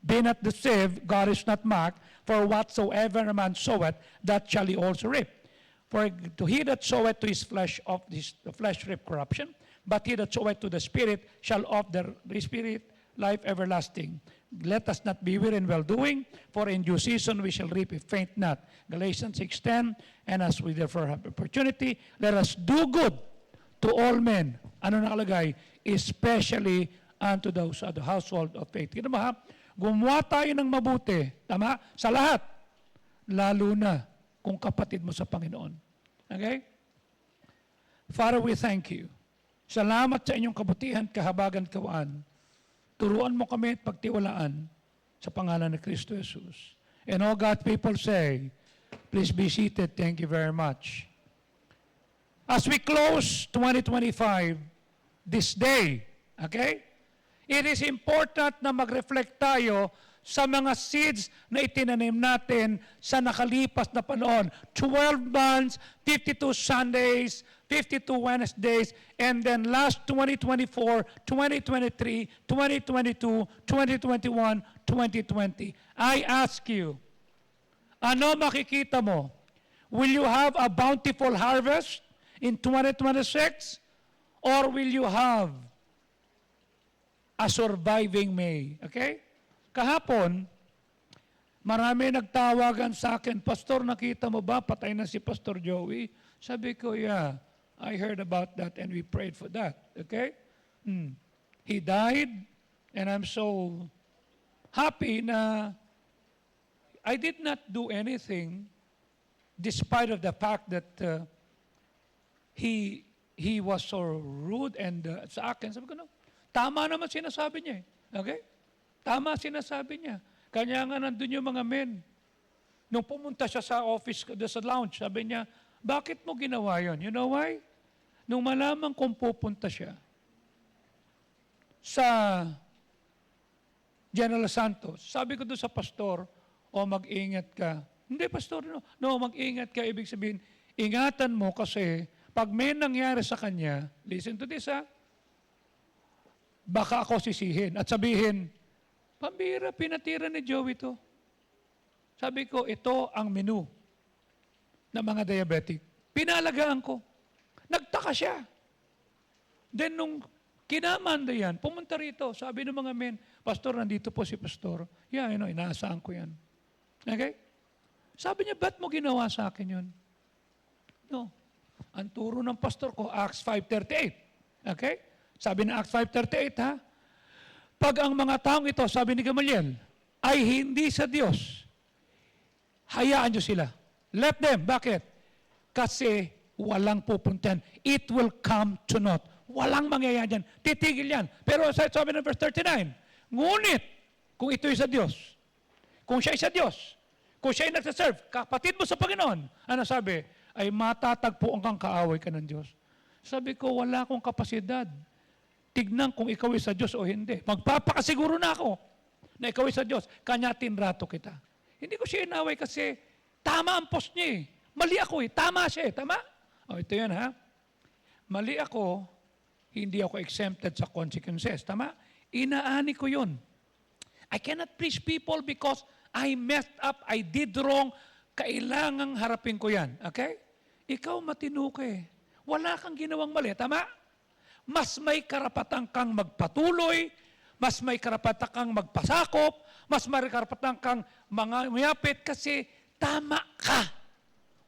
Be not deceived, God is not mocked, for whatsoever a man soweth, that shall he also reap. For to he that soweth to his flesh, of this, the flesh reap corruption, but he that soweth to the Spirit shall of the Spirit life everlasting. Let us not be weary in well-doing, for in due season we shall reap if faint not. Galatians 6:10, and as we therefore have opportunity, let us do good to all men. Ano nakalagay? Especially unto those of the household of faith. Kita ba ha? Gumawa tayo ng mabuti. Tama? Sa lahat. Lalo na kung kapatid mo sa Panginoon. Okay? Father, we thank you. Salamat sa inyong kabutihan, kahabagan, kawaan. Turuan mo kami at pagtiwalaan sa pangalan ni Kristo Jesus. And all God people say, please be seated. Thank you very much. As we close 2025, this day, okay? It is important na mag-reflect tayo sa mga seeds na itinanim natin sa nakalipas na panahon. 12 months, 52 Sundays, 52 Wednesdays, and then last 2024, 2023, 2022, 2021, 2020. I ask you, ano makikita mo? Will you have a bountiful harvest in 2026? Or will you have a surviving May? Okay? Kahapon, marami nagtawagan sa akin, Pastor, nakita mo ba, patay na si Pastor Joey? Sabi ko, yeah, I heard about that and we prayed for that. Okay? He died and I'm so happy na I did not do anything despite of the fact that he was so rude and sa akin, sabi ko, no, tama naman sinasabi niya. Okay? Tama sinasabi niya. Kanya nga nandun yung mga men. Nung pumunta siya sa office, sa lounge, sabi niya, bakit mo ginawa yon? You know why? Nung malaman kong pupunta siya sa General Santos, sabi ko doon sa pastor, mag-ingat ka. Hindi, pastor, no, mag-ingat ka. Ibig sabihin, ingatan mo kasi pag may nangyari sa kanya, listen to this baka ako sisihin at sabihin, pambira, pinatira ni Joey ito. Sabi ko, ito ang menu ng mga diabetic. Pinalagaan ko. Nagtaka siya. Then nung kinamanda yan, pumunta rito, sabi ng mga men, Pastor, nandito po si Pastor. Yeah, inaasahan ko yan. Okay? Sabi niya, ba't mo ginawa sa akin yun? No. Ang turo ng pastor ko, Acts 5:38. Okay? Sabi ng Acts 5:38, ha? Pag ang mga taong ito, sabi ni Gamaliel, ay hindi sa Diyos, hayaan nyo sila. Let them. Bakit? Kasi walang pupuntan. It will come to naught. Walang mangyayari dyan. Titigil yan. Pero sabi ng verse 39, ngunit, kung ito'y sa Diyos, kung siya ay sa Diyos, kung siya ay nagsaserve, kapatid mo sa Panginoon, ano sabi? Ay matatagpuan kang kaaway ka ng Diyos. Sabi ko, wala akong kapasidad. Tignan kung ikaw ay sa Diyos o hindi. Magpapakasiguro na ako na ikaw ay sa Diyos. Kanya tinrato kita. Hindi ko siya inaway kasi tama ang post niya eh. Mali ako eh. Tama siya eh. Tama? Ito yan ha. Mali ako, hindi ako exempted sa consequences. Tama? Inaani ko yun. I cannot please people because I messed up, I did wrong. Kailangang harapin ko yan. Okay? Ikaw matino ka eh. Wala kang ginawang mali. Tama? Mas may karapatan kang magpatuloy, mas may karapatan kang magpasakop, mas may karapatan kang mayapit kasi tama ka.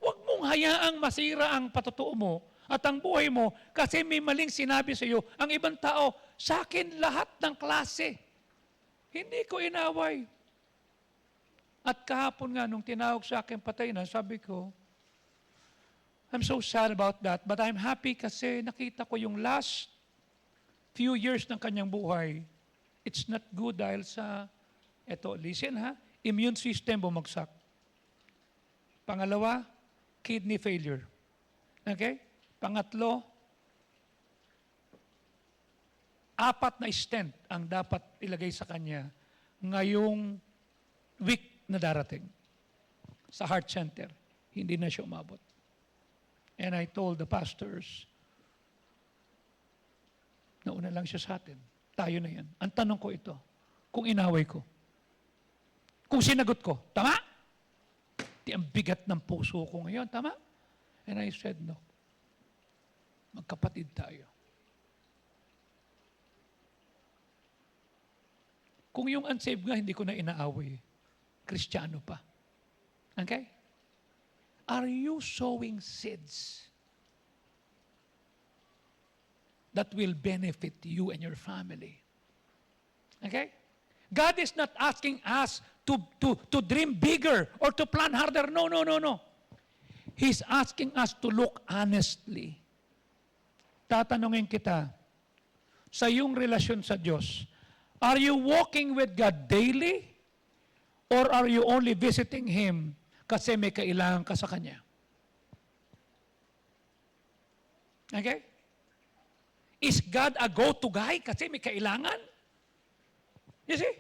Huwag mong hayaang masira ang patutuo mo at ang buhay mo kasi may maling sinabi sa iyo. Ang ibang tao, sa akin lahat ng klase. Hindi ko inaway. At kahapon nga, nung tinawag sa akin patay na, sabi ko, I'm so sad about that, but I'm happy kasi nakita ko yung last few years ng kanyang buhay. It's not good dahil sa, listen ha, immune system bumagsak. Pangalawa, kidney failure. Okay? Pangatlo, 4 na stent ang dapat ilagay sa kanya ngayong week na darating sa heart center. Hindi na siya umabot. And I told the pastors, nauna lang siya sa atin. Tayo na yan. Ang tanong ko ito, kung inaway ko, kung sinagot ko. Tama? Di ang bigat ng puso ko ngayon. Tama? And I said, no. Magkapatid tayo. Kung yung unsaved nga, hindi ko na inaaway. Kristiyano pa. Okay? Are you sowing seeds that will benefit you and your family? Okay? God is not asking us to dream bigger or to plan harder. No, no, no, no. He's asking us to look honestly. Tatanungin kita, sa iyong relasyon sa Diyos, are you walking with God daily? Or are you only visiting Him kasi may kailangan ka sa Kanya? Okay? Is God a go-to guy kasi may kailangan? You see?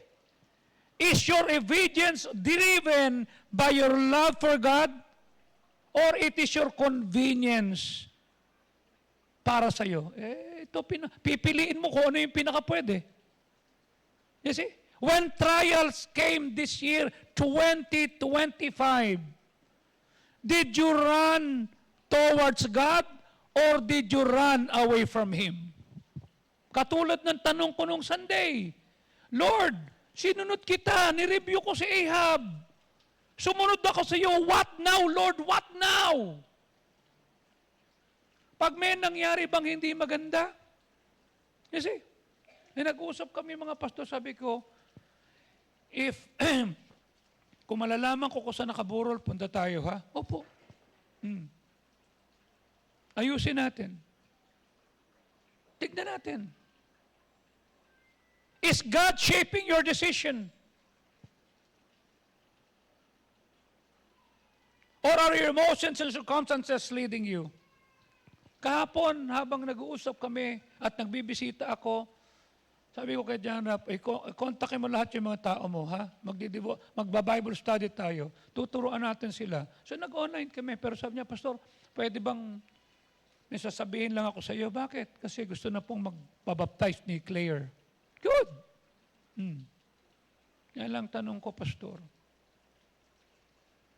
Is your obedience driven by your love for God? Or it is your convenience para sa iyo? Ito, pipiliin mo kung ano yung pinakapwede. You see? When trials came this year, 2025, did you run towards God or did you run away from Him? Katulad ng tanong ko nung Sunday, Lord, sinunod kita, nireview ko si Ahab. Sumunod ako sa iyo, what now, Lord, what now? Pag may nangyari bang hindi maganda? You see? Nag-uusap kami mga pastor, sabi ko, kung malalaman ko kung saan nakaburol, punta tayo, ha? Opo. Ayusin natin. Tignan natin. Is God shaping your decision? Or are your emotions and circumstances leading you? Kahapon, habang nag-uusap kami at nagbibisita ako, sabi ko kay John Rapp, kontakin mo lahat yung mga tao mo, ha? Magba-Bible study tayo. Tuturuan natin sila. So nag-online kami, pero sabi niya, Pastor, pwede bang may sasabihin lang ako sa iyo? Bakit? Kasi gusto na pong magpabaptize ni Claire. Good. Yan lang tanong ko, Pastor.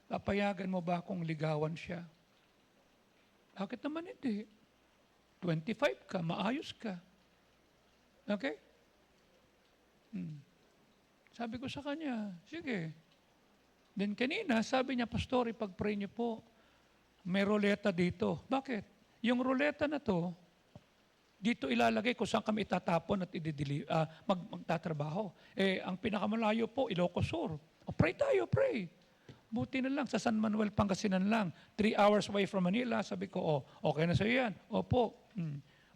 Papayagan mo ba akong ligawan siya? Bakit naman hindi? 25 ka, maayos ka. Okay? Sabi ko sa kanya, sige. Then kanina, sabi niya, Pastor, ipag-pray niyo po. May ruleta dito. Bakit? Yung ruleta na to, dito ilalagay kung saan kami itatapon at magtatrabaho. Ang pinakamalayo po, Ilocos Sur. Pray tayo, pray. Buti na lang, sa San Manuel, Pangasinan lang. 3 hours away from Manila. Sabi ko, okay na sa'yo yan. Opo.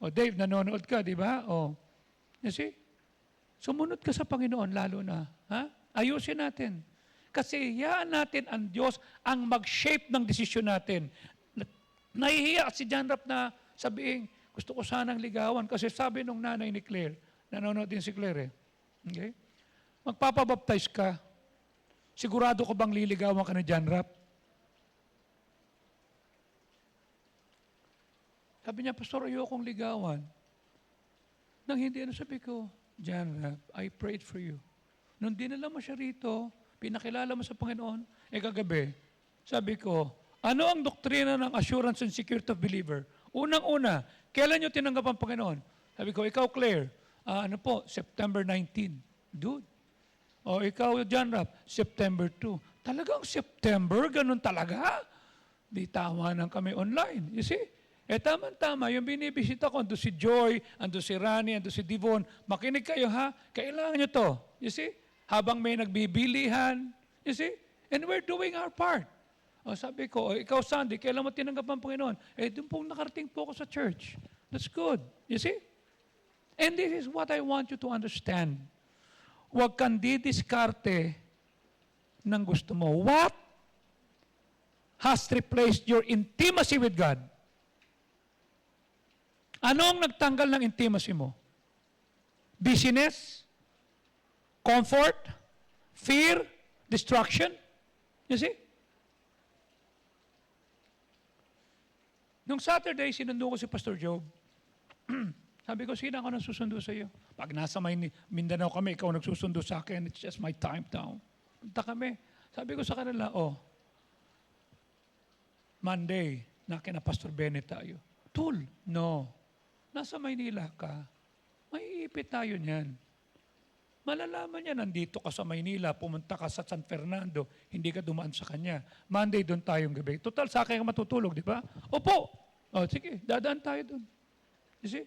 Dave, nanonood ka, di ba? You see? Sumunod ka sa Panginoon lalo na. Ha? Ayusin natin. Kasi hiyaan natin ang Diyos ang mag-shape ng desisyon natin. Nahihiya si John Rapp na sabihin, gusto ko sanang ligawan. Kasi sabi nung nanay ni Claire, nanonood din si Claire Okay? Magpapabaptize ka. Sigurado ko bang liligawan ka ni John Rapp? Sabi niya, Pastor, ayokong ligawan. Nang hindi, sabi ko, John Rapp, I prayed for you. Nung dinala mo siya rito, pinakilala mo sa Panginoon, kagabi, sabi ko, ano ang doktrina ng assurance and security of believer? Unang-una, kailan nyo tinanggap ang Panginoon? Sabi ko, ikaw, Claire, September 19. Dude. Ikaw, John Rapp, September 2. Talagang September? Ganun talaga? Di tama nang kami online. You see? Tama-tama, yung binibisita ko, ando si Joy, ando si Rani, ando si Divon, makinig kayo ha, kailangan nyo to. You see? Habang may nagbibilihan, you see? And we're doing our part. Sabi ko, ikaw Sandy, kailan mo tinanggap ang Panginoon? Doon pong nakarating po ako sa church. That's good. You see? And this is what I want you to understand. Huwag kang didiskarte ng gusto mo. What has replaced your intimacy with God? Ano ang nagtanggal ng intimacy mo? Busyness? Comfort? Fear? Distraction? You see? Nung Saturday, sinundo ko si Pastor Job. Sabi ko, sino ako nagsusundo sa iyo? Pag nasa Mindanao kami, ikaw nagsusundo sa akin, it's just my time now. Punta kami. Sabi ko sa kanila, Monday, na kina Pastor Benny tayo. Tol, no. Nasa Maynila ka. Maiipit tayo niyan. Malalaman niya, nandito ka sa Maynila, pumunta ka sa San Fernando, hindi ka dumaan sa kanya. Monday, doon tayong gabi. Total, sa akin ka matutulog, di ba? Opo. Sige, dadaan tayo doon. You see?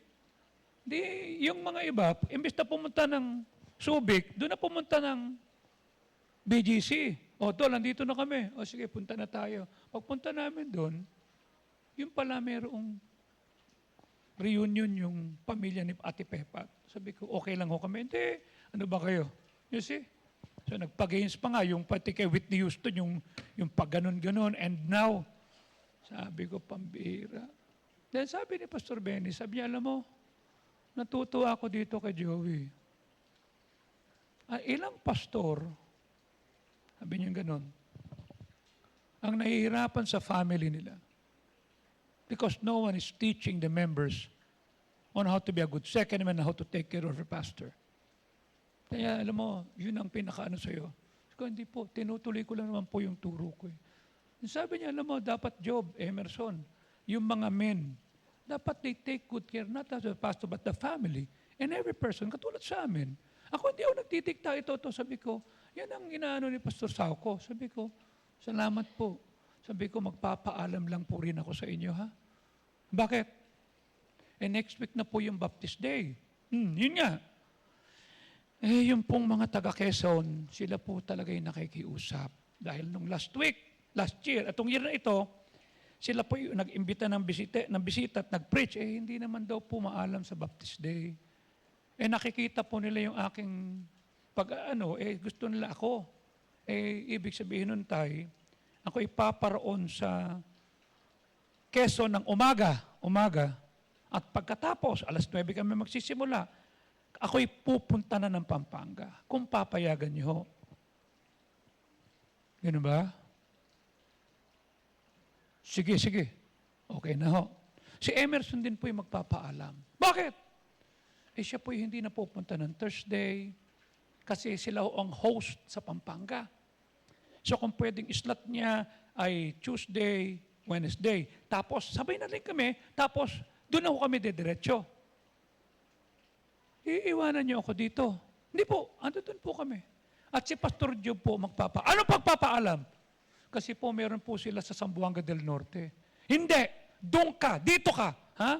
Di, yung mga iba, imbis na pumunta ng Subic, doon na pumunta ng BGC. Tol, nandito na kami. Sige, punta na tayo. Pagpunta namin doon, yung pala merong reunion yung pamilya ni Ate Pepa. Sabi ko, okay lang ho kami. Hindi, ano ba kayo? You see? So nagpag-gains pa nga, yung pati kay Whitney Houston, yung pag-ganon-ganon. And now, sabi ko, pambira. Then sabi ni Pastor Benny, sabi niya, alam mo, natutuwa ako dito kay Joey. Ilang pastor, sabi niya ganon, ang nahihirapan sa family nila. Because no one is teaching the members on how to be a good second man and how to take care of your pastor. Kaya alam mo, yun ang pinakaano sa'yo. Hindi po, tinutuloy ko lang naman po yung turo ko. Sabi niya, alam mo, dapat Job, Emerson, yung mga men, dapat they take good care, not as a pastor, but the family, and every person, katulad sa amin. Ako hindi ako nagtitikta ito. Sabi ko, yan ang inaano ni Pastor Sauco. Sabi ko, salamat po. Sabi ko, magpapaalam lang po rin ako sa inyo, ha? Bakit? Next week na po yung Baptist Day. Yun nga. Yung pong mga taga Quezon, sila po talaga yung nakikiusap. Dahil nung last year, atong year na ito, sila po yung nag-imbita ng bisita at nag-preach. Hindi naman daw po maalam sa Baptist Day. Nakikita po nila yung aking gusto nila ako. Ibig sabihin nun tayo, ako ipaparoon sa Quezon ng umaga. At pagkatapos, 9:00 kami magsisimula, ako'y pupunta na ng Pampanga. Kung papayagan niyo ho. Ganun ba? Sige. Okay na ho. Si Emerson din po yung magpapaalam. Bakit? Siya po yung hindi na pupunta ng Thursday kasi sila ho ang host sa Pampanga. So kung pwedeng slot niya ay Tuesday, Wednesday. Tapos sabay na rin kami. Tapos doon na ho kami didiretso. Iiwanan niyo ako dito. Hindi po, doon po kami. At si Pastor Job po ano pagpapaalam? Kasi po meron po sila sa Zamboanga del Norte. Hindi, doon ka, dito ka. Ha?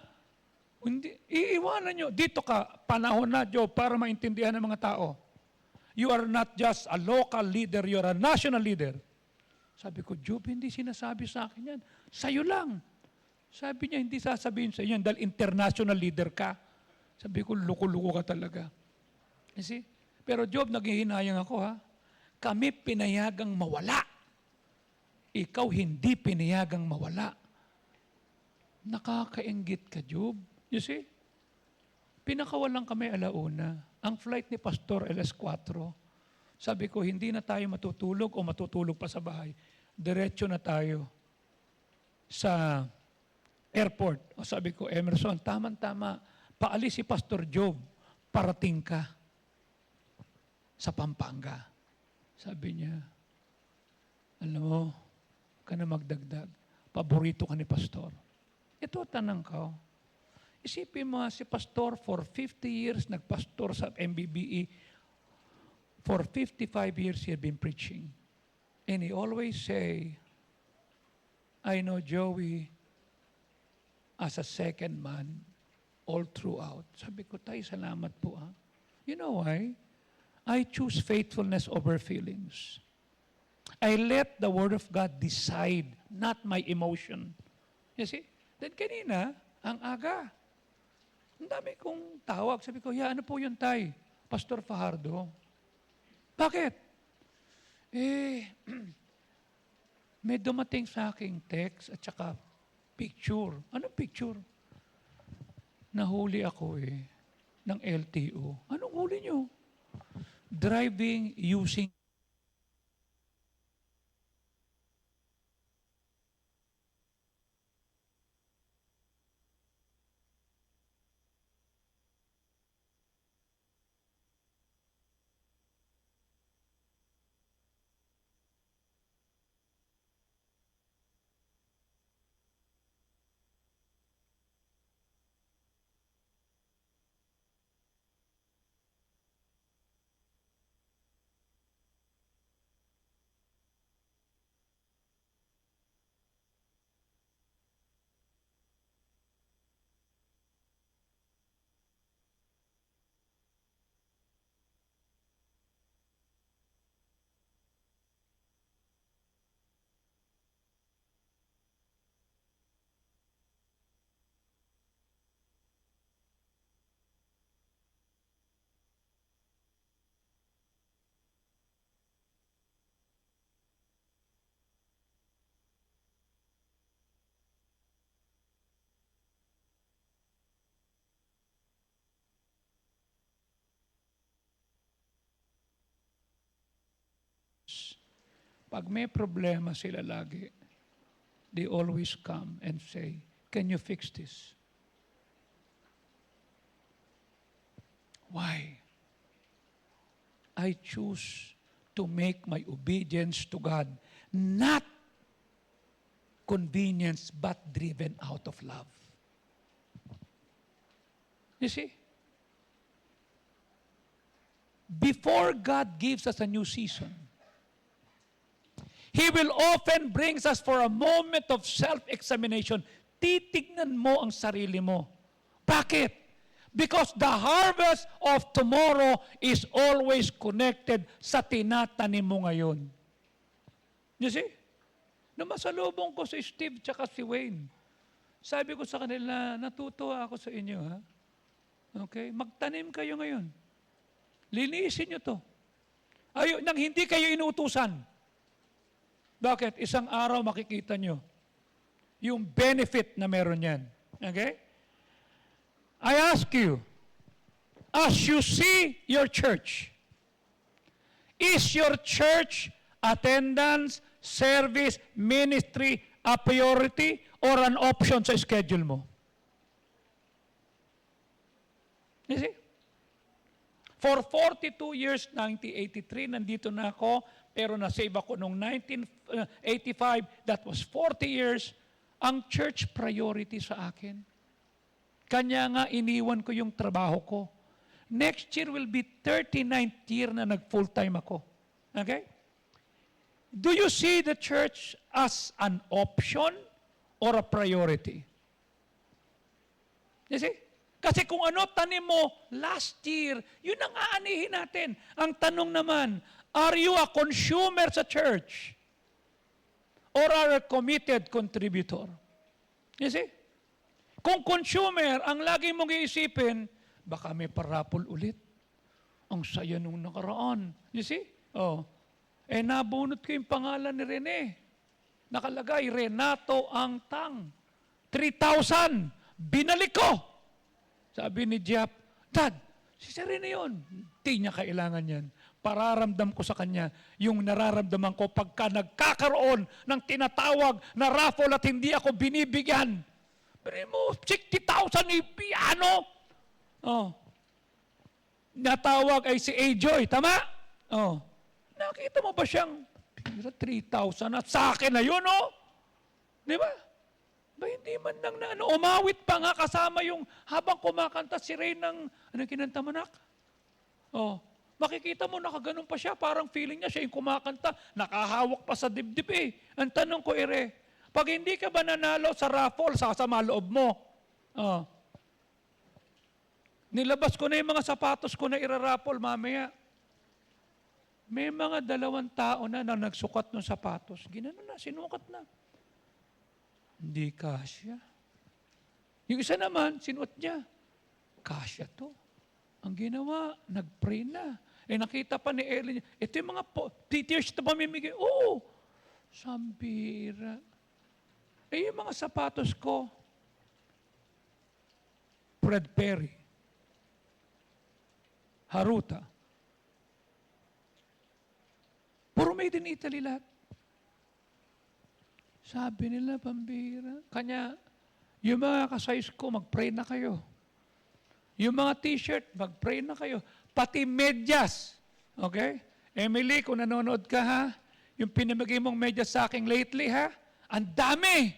Hindi, iiwanan niyo, dito ka, panahon na Job para maintindihan ng mga tao. You are not just a local leader, you are a national leader. Sabi ko, Job, hindi sinasabi sa akin yan. Sa'yo lang. Sabi niya, hindi sasabihin sa iyo yan dahil international leader ka. Sabi ko, luko-luko ka talaga. You see? Pero Job, naghihinayang ako ha. Kami pinayagang mawala. Ikaw hindi pinayagang mawala. Nakakainggit ka, Job. You see? Pinakawalan kami alauna. Ang flight ni Pastor LS4. Sabi ko, hindi na tayo matutulog o matutulog pa sa bahay. Diretso na tayo sa airport. O sabi ko, Emerson, tama-tama. Paalis si Pastor Job, parating ka sa Pampanga. Sabi niya, alam mo, ka na magdagdag. Paborito ka ni Pastor. Ito tanang ko. Isipin mo si Pastor for 50 years, nagpastor sa MBBE. For 55 years, he had been preaching. And he always say, I know Joey as a second man all throughout. Sabi ko, tay, salamat po. Ha? You know why? I choose faithfulness over feelings. I let the Word of God decide, not my emotion. You see? Then kanina, ang aga. Ang dami kong tawag. Sabi ko, ano po yun, tay? Pastor Fajardo. Bakit? May dumating sa aking text at saka picture. Anong picture? Nahuli ako ng LTO. Anong huli nyo? Driving using Pag may problema sila lagi, they always come and say, can you fix this? Why? I choose to make my obedience to God not convenience but driven out of love. You see? Before God gives us a new season, He will often brings us for a moment of self-examination. Titignan mo ang sarili mo. Bakit? Because the harvest of tomorrow is always connected sa tinatanim mo ngayon. You see? Nung masalubong ko si Steve tsaka si Wayne, sabi ko sa kanila, natutuwa ako sa inyo, ha? Okay? Magtanim kayo ngayon. Linisin nyo to. Nang hindi kayo inuutusan. Bakit? Isang araw makikita nyo yung benefit na meron yan. Okay? I ask you, as you see your church, is your church attendance, service, ministry a priority or an option sa schedule mo? You see? For 42 years, 1983, nandito na ako, pero nasave ako noong 1985, that was 40 years, ang church priority sa akin. Kanya nga iniwan ko yung trabaho ko. Next year will be 39th year na nag-full-time ako. Okay? Do you see the church as an option or a priority? You see? Kasi kung ano tanim mo last year, yun ang aanihin natin. Ang tanong naman, are you a consumer sa church? Or are a committed contributor? You see? Kung consumer, ang lagi mong iisipin, baka may parapol ulit. Ang saya nung nakaraan. You see? Oh. Nabunot ko yung pangalan ni Rene. Nakalagay, Renato Angtang. 3,000. Binalik ko. Sabi ni Jeff, Dad, si Sir Rene yun. Di niya kailangan yan. Pararamdam ko sa kanya yung nararamdaman ko pagka nagkakaroon ng tinatawag na raffle at hindi ako binibigyan. Pero mo, 60,000 ni piano. Oh. Natawag ay si A-Joy, tama? Oh. Nakita mo ba siyang 3,000 at sa akin na yun, oh? Di ba? Ba hindi man lang na umawit pa nga kasama yung habang kumakanta si Ray ng, kinanta mo, nak? Oh. Makikita mo, nakaganon pa siya, parang feeling niya siya yung kumakanta, nakahawak pa sa dibdib eh. Ang tanong ko, Ere, pag hindi ka ba nanalo sa raffle, sasama loob mo. Oh. Nilabas ko na yung mga sapatos ko na iraraffle mamaya. May mga 2 tao na nagsukat ng sapatos. Ginano na, sinukat na. Hindi kasya. Yung isa naman, sinuot niya. Kasya to. Ang ginawa, nag-pray na. Nakita pa ni Ellen, ito yung mga t-shirts na pamimigay. Oo, sambira. Yung mga sapatos ko, Fred Perry, Haruta, puro made in Italy lahat. Sabi nila, pambira. Kanya, yung mga kasize ko, mag-pray na kayo. Yung mga t-shirt, mag-pray na kayo. Pati medyas. Okay? Emily, kung nanonood ka ha, yung pinamigay mong medyas sa akin lately ha, ang dami.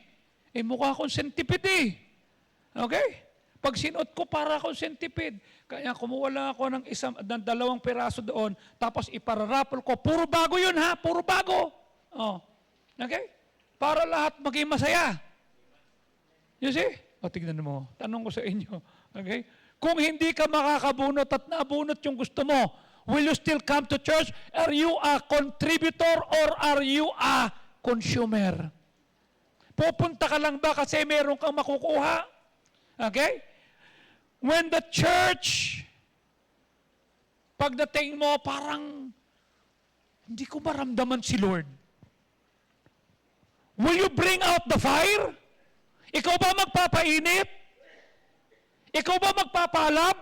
Mukha akong centipede eh. Okay? Pag sinuot ko, para akong centipede. Kaya kumuha lang ako ng 2 piraso doon, tapos ipararapol ko. Puro bago yun ha, puro bago. Oh. Okay? Para lahat maging masaya. You see? Tignan mo. Tanong ko sa inyo. Okay? Kung hindi ka makakabunot at nabunot yung gusto mo, will you still come to church? Are you a contributor or are you a consumer? Pupunta ka lang ba kasi meron kang makukuha? Okay? When the church, pagdating mo, parang hindi ko maramdaman si Lord. Will you bring out the fire? Ikaw ba magpapainit? Ikaw ba magpapalab?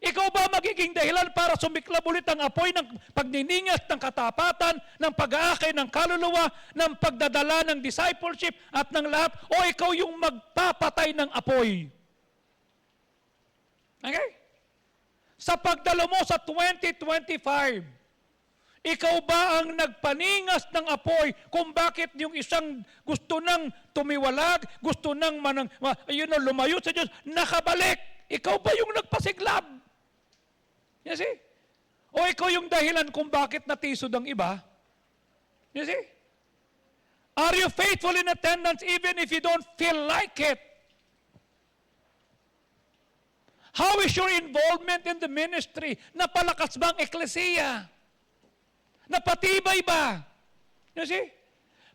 Ikaw ba magiging dahilan para sumiklab ulit ang apoy ng pagniningas ng katapatan, ng pag-aakay ng kaluluwa, ng pagdadala ng discipleship at ng lahat, o ikaw yung magpapatay ng apoy? Okay? Sa pagdalo mo sa 2025, ikaw ba ang nagpaningas ng apoy kung bakit yung isang gusto nang tumiwalag, gusto nang lumayo sa Diyos, nakabalik? Ikaw ba yung nagpasiglab? You see? O ikaw yung dahilan kung bakit natisod ang iba? You see? Are you faithful in attendance even if you don't feel like it? How is your involvement in the ministry? Napalakas ba ang eklesiya? Napatibay ba? You see?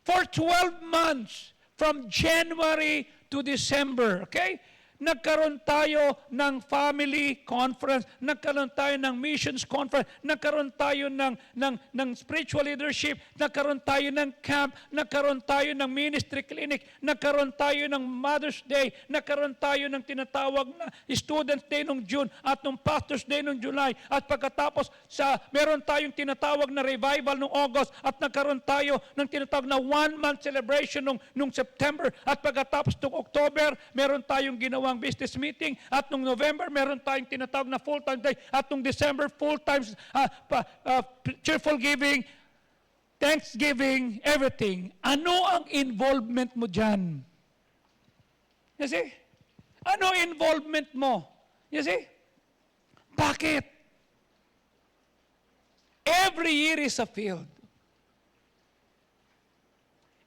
For 12 months, from January to December, okay? Nagkaroon tayo ng family conference, nagkaroon tayo ng missions conference, nagkaroon tayo ng spiritual leadership, nagkaroon tayo ng camp, nagkaroon tayo ng ministry clinic, nagkaroon tayo ng Mother's Day, nagkaroon tayo ng tinatawag na Students' Day noong June at noong Pastor's Day noong July, at pagkatapos meron tayong tinatawag na revival noong August, at nagkaroon tayo ng tinatawag na 1-month celebration noong September, at pagkatapos noong October, meron tayong ginawa business meeting, at nung November meron tayong tinatawag na full-time day, at nung December full-time cheerful giving, Thanksgiving, everything. Ano ang involvement mo dyan? You see? Ano involvement mo? You see? Bakit? Every year is a field.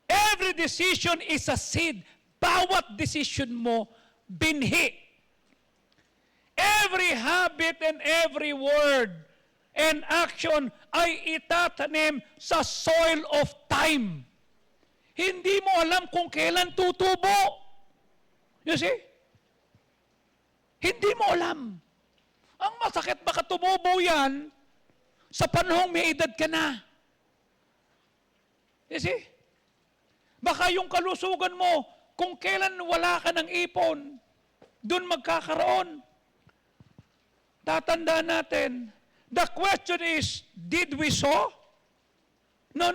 Every decision is a seed. Bawat decision mo binhi. Every habit and every word and action ay itatanim sa soil of time. Hindi mo alam kung kailan tutubo. You see? Hindi mo alam. Ang masakit, baka tumubo yan sa panahong may edad ka na. You see? Baka yung kalusugan mo, kung kailan wala ka ng ipon, doon magkakaroon. Tatandaan natin, the question is, did we sow? No.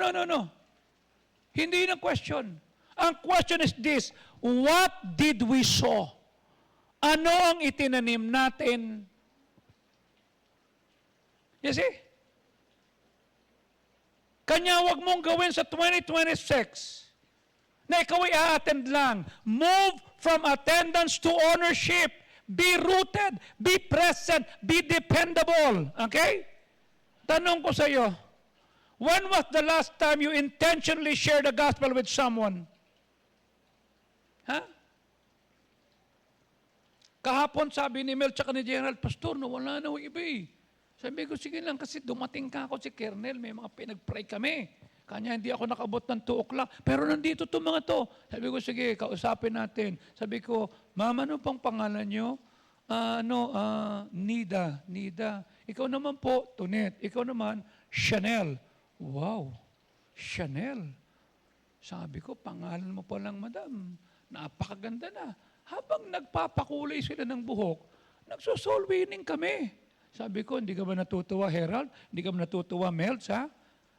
Hindi yung question. Ang question is this, what did we sow? Ano ang itinanim natin? You see? Kanya wag mong gawin sa 2026 na ikaw ay a-attend lang. Move from attendance to ownership. Be rooted, be present, be dependable. Okay? Tanong ko sa iyo, when was the last time you intentionally shared the gospel with someone? Ha? Kahapon sabi ni Mel tsaka ni Gerald, Pastor, wala na yung iba eh. Sabi ko, sige lang kasi dumating ka ako si Kernel, may mga pinag-pray kami. Kanya hindi ako nakabot ng 2 o'clock. Pero nandito itong mga to. Sabi ko, sige, kausapin natin. Sabi ko, Ma'am, ano pang pangalan nyo? Nida. Ikaw naman po, Tonet. Ikaw naman, Chanel. Wow, Chanel. Sabi ko, pangalan mo pa lang, Madam. Napakaganda na. Habang nagpapakulay sila ng buhok, nagsosoul winning kami. Sabi ko, hindi ka ba natutuwa, Herald? Hindi ka ba natutuwa, Melts, ha?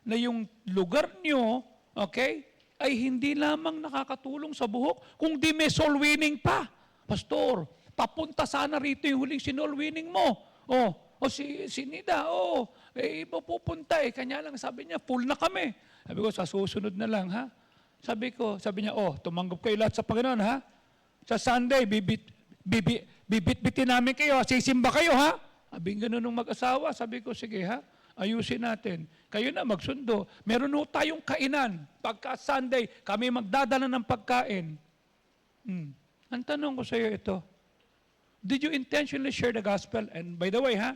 Na yung lugar nyo, okay, ay hindi lamang nakakatulong sa buhok, kung di may soul winning pa. Pastor, papunta sana rito yung huling soul winning mo. Si Nida, pupunta eh. Kanya lang, sabi niya, full na kami. Sabi ko, sa susunod na lang, ha? Sabi niya, tumanggap kayo lahat sa Panginoon, ha? Sa Sunday, bibit-bitin namin kayo, sisimba kayo, ha? Sabi ganun nung mag-asawa, sabi ko, sige, ha? Ayusin natin. Kayo na magsundo. Meron ho tayong kainan. Pagka Sunday, kami magdadala ng pagkain. Ang tanong ko sa iyo ito, did you intentionally share the gospel? And by the way, ha?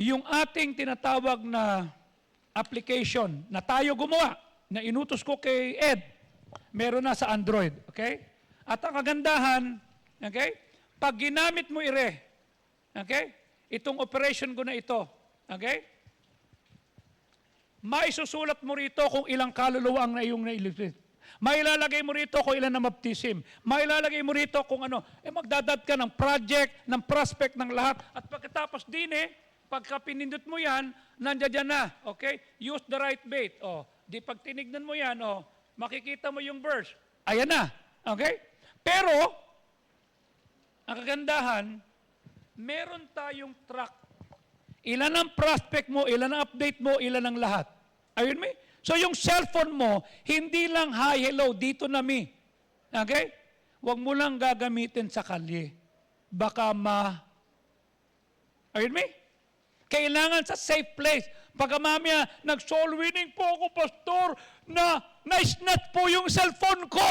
Yung ating tinatawag na application na tayo gumawa, na inutos ko kay Ed, meron na sa Android. Okay? At ang kagandahan, okay? Pag ginamit mo okay? Itong operation ko na ito, okay? Maisusulat mo rito kung ilang kaluluwa ang iyong nailigtas. Mailalagay mo rito kung ilan na baptism. Mailalagay mo rito kung ano. Magdadad ka ng project, ng prospect, ng lahat. At pagkatapos din pagka pinindot mo yan, nandiyan na. Okay? Use the right bait. Di pag tinignan mo yan, makikita mo yung verse. Ayan na. Okay? Pero, ang kagandahan, meron tayong track. Ilan ang prospect mo, ilan ang update mo, ilan ang lahat. Ayun mo? So yung cellphone mo, hindi lang hi, hello, dito na mi. Okay? Huwag mo lang gagamitin sa kalye. Baka ayun mo? Kailangan sa safe place. Pagka mamaya, nag-soul winning po ako, pastor, na na-snatch po yung cellphone ko.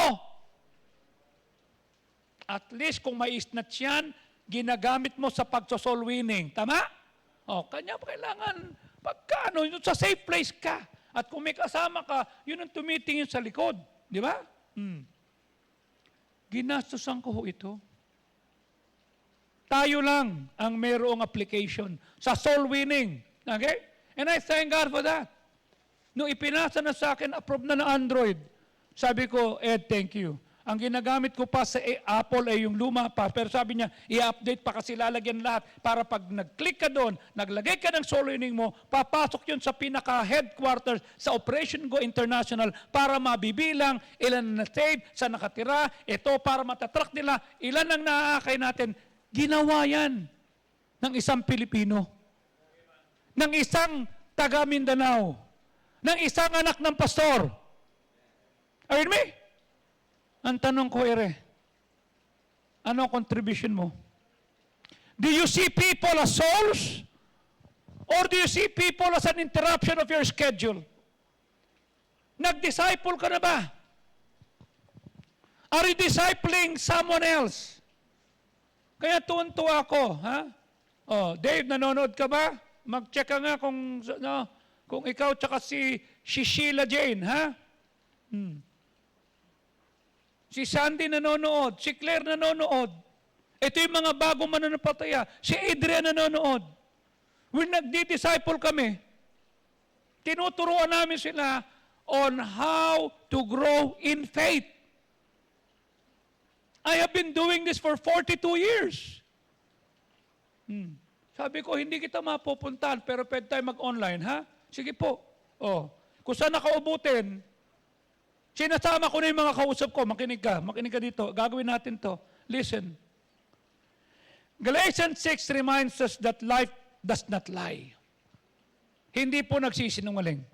At least kung may snatch yan, ginagamit mo sa pag-soul winning. Tama? Kanya kailangan, pagkano, sa safe place ka. At kung may kasama ka, yun ang tumitingin sa likod. Di ba? Ginastosan ko ito. Tayo lang ang mayroong application sa soul winning. Okay? And I thank God for that. Nung ipinasa na sa akin, approve na ng Android, sabi ko, Ed, thank you. Ang ginagamit ko pa sa Apple ay yung luma pa. Pero sabi niya, i-update pa kasi lalagyan lahat para pag nag-click ka doon, naglagay ka ng soul winning mo, papasok yun sa pinaka-headquarters sa Operation Go International para mabibilang ilan na save, sa nakatira, ito para matatrack nila, ilan ang naaakay natin. Ginawa yan ng isang Pilipino, ng isang taga Mindanao, ng isang anak ng pastor. Are you with me? Ang tanong ko, ano ang contribution mo? Do you see people as souls? Or do you see people as an interruption of your schedule? Nag-disciple ka na ba? Are you discipling someone else? Kaya tuwan-tuwa ako, ha? Dave, nanonood ka ba? Mag-check ka nga kung ikaw tsaka si Sheila Jane, ha? Si Sandy nanonood, si Claire nanonood. Ito yung mga bagong mananampalataya. Si Adrian nanonood. Nagdi-disciple kami. Tinuturuan namin sila on how to grow in faith. I have been doing this for 42 years. Sabi ko, hindi kita mapupuntahan, pero pwede tayo mag-online, ha? Sige po. Kung saan nakaubutin, sinasama ko na yung mga kausap ko, makinig ka dito, gagawin natin to. Listen. Galatians 6 reminds us that life does not lie. Hindi po nagsisinungaling.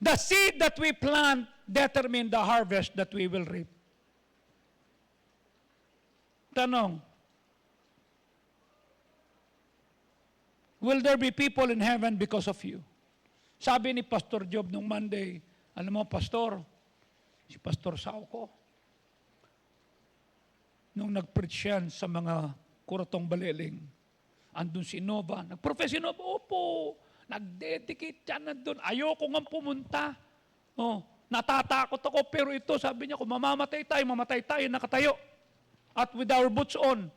The seed that we plant determine the harvest that we will reap. Tanong, will there be people in heaven because of you? Sabi ni Pastor Job nung Monday, alam mo, Pastor, si Pastor Sauko, nung nag-preach yan sa mga kuratong baliling, andun si Nova, nag-profess si Nova, opo, nag-dedicate yan nandun, ayoko nga pumunta. Natatakot ako, pero ito, sabi niya, kung mamatay tayo, nakatayo. At with our boots on.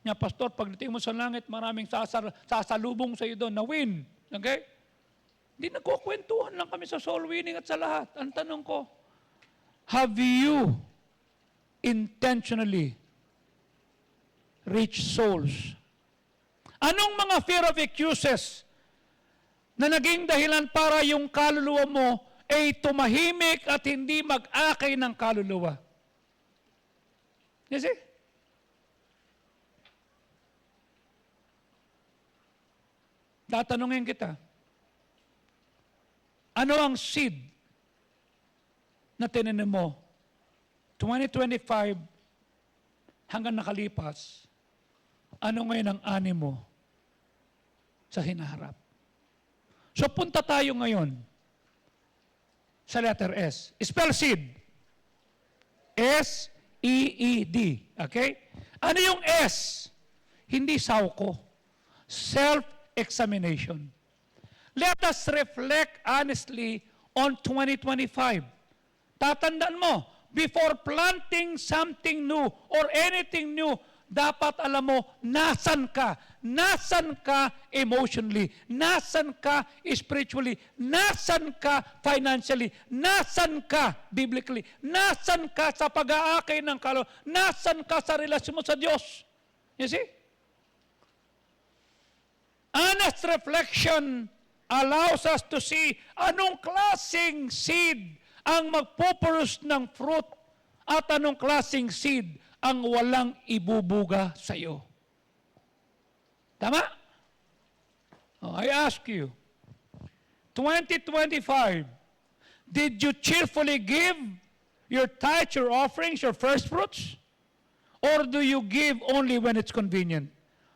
Niya, Pastor, pagdating mo sa langit, maraming sasalubong sa iyo doon na win. Okay? Hindi nagkukwentuhan lang kami sa soul winning at sa lahat. Ang tanong ko, have you intentionally reached souls? Anong mga fear of excuses na naging dahilan para yung kaluluwa mo ay tumahimik at hindi mag-akay ng kaluluwa? You see? Tatanungin kita, ano ang seed na tinanim mo 2025 hanggang nakalipas? Ano ngayon ang ani mo sa hinaharap? So punta tayo ngayon sa letter S. Spell seed. S-E-E-D. Okay? Ano yung S? Hindi sauko. Self-examination. Let us reflect honestly on 2025. Tatandaan mo, before planting something new or anything new, dapat alam mo, nasan ka? Nasan ka emotionally? Nasan ka spiritually? Nasan ka financially? Nasan ka biblically? Nasan ka sa pag-aakay ng kalooban? Nasan ka sa relasyon mo sa Diyos? You see? Honest reflection allows us to see anong klaseng seed ang magpuproduce ng fruit at anong klaseng seed ang walang ibubuga sa iyo. Tama? Oh, I ask you, 2025, did you cheerfully give your tithes, your offerings, your first fruits? Or do you give only when it's convenient?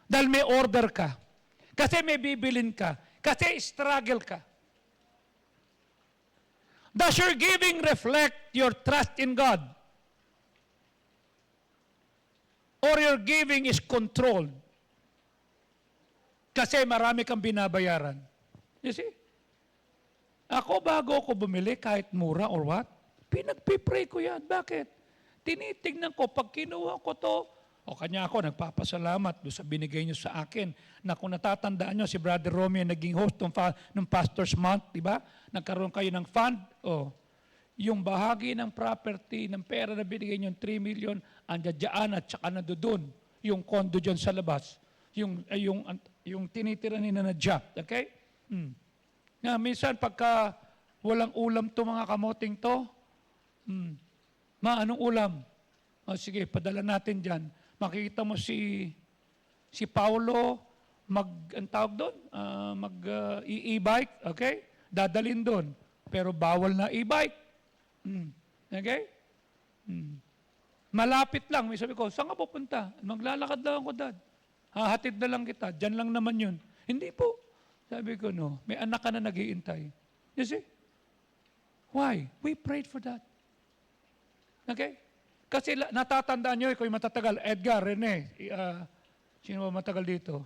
Dahil may order ka. Kasi may bibilin ka. Kasi struggle ka. Does your giving reflect your trust in God? Or your giving is controlled? Kasi marami kang binabayaran. You see? Ako bago ako bumili, kahit mura or what, pinagpipray ko yan. Bakit? Tinitignan ko, pag kinuha ko to, o kanya ako, nagpapasalamat doon sa binigay niyo sa akin, na kung natatandaan niyo, si Brother Romeo naging host ng Pastor's Month, di ba? Nagkaroon kayo ng fund, yung bahagi ng property, ng pera na binigay niyo, 3 million, andyan at saka nandoon, yung condo dyan sa labas, yung tinitira ni na job, okay? Na minsan pagka walang ulam to mga kamoting to, anong ulam? Sige, padala natin dyan. Makikita mo si Paulo, ang tawag doon, e-bike, okay? Dadalin doon. Pero bawal na e-bike. Okay? Malapit lang. May sabi ko, saan ka pupunta? Maglalakad lang ako, Dad. Hahatid na lang kita. Diyan lang naman yun. Hindi po. Sabi ko, no. May anak ka na nag-iintay. You see? Why? We prayed for that. Okay? Kasi natatandaan nyo, ikaw yung matatagal. Edgar, Rene, sino ba matagal dito?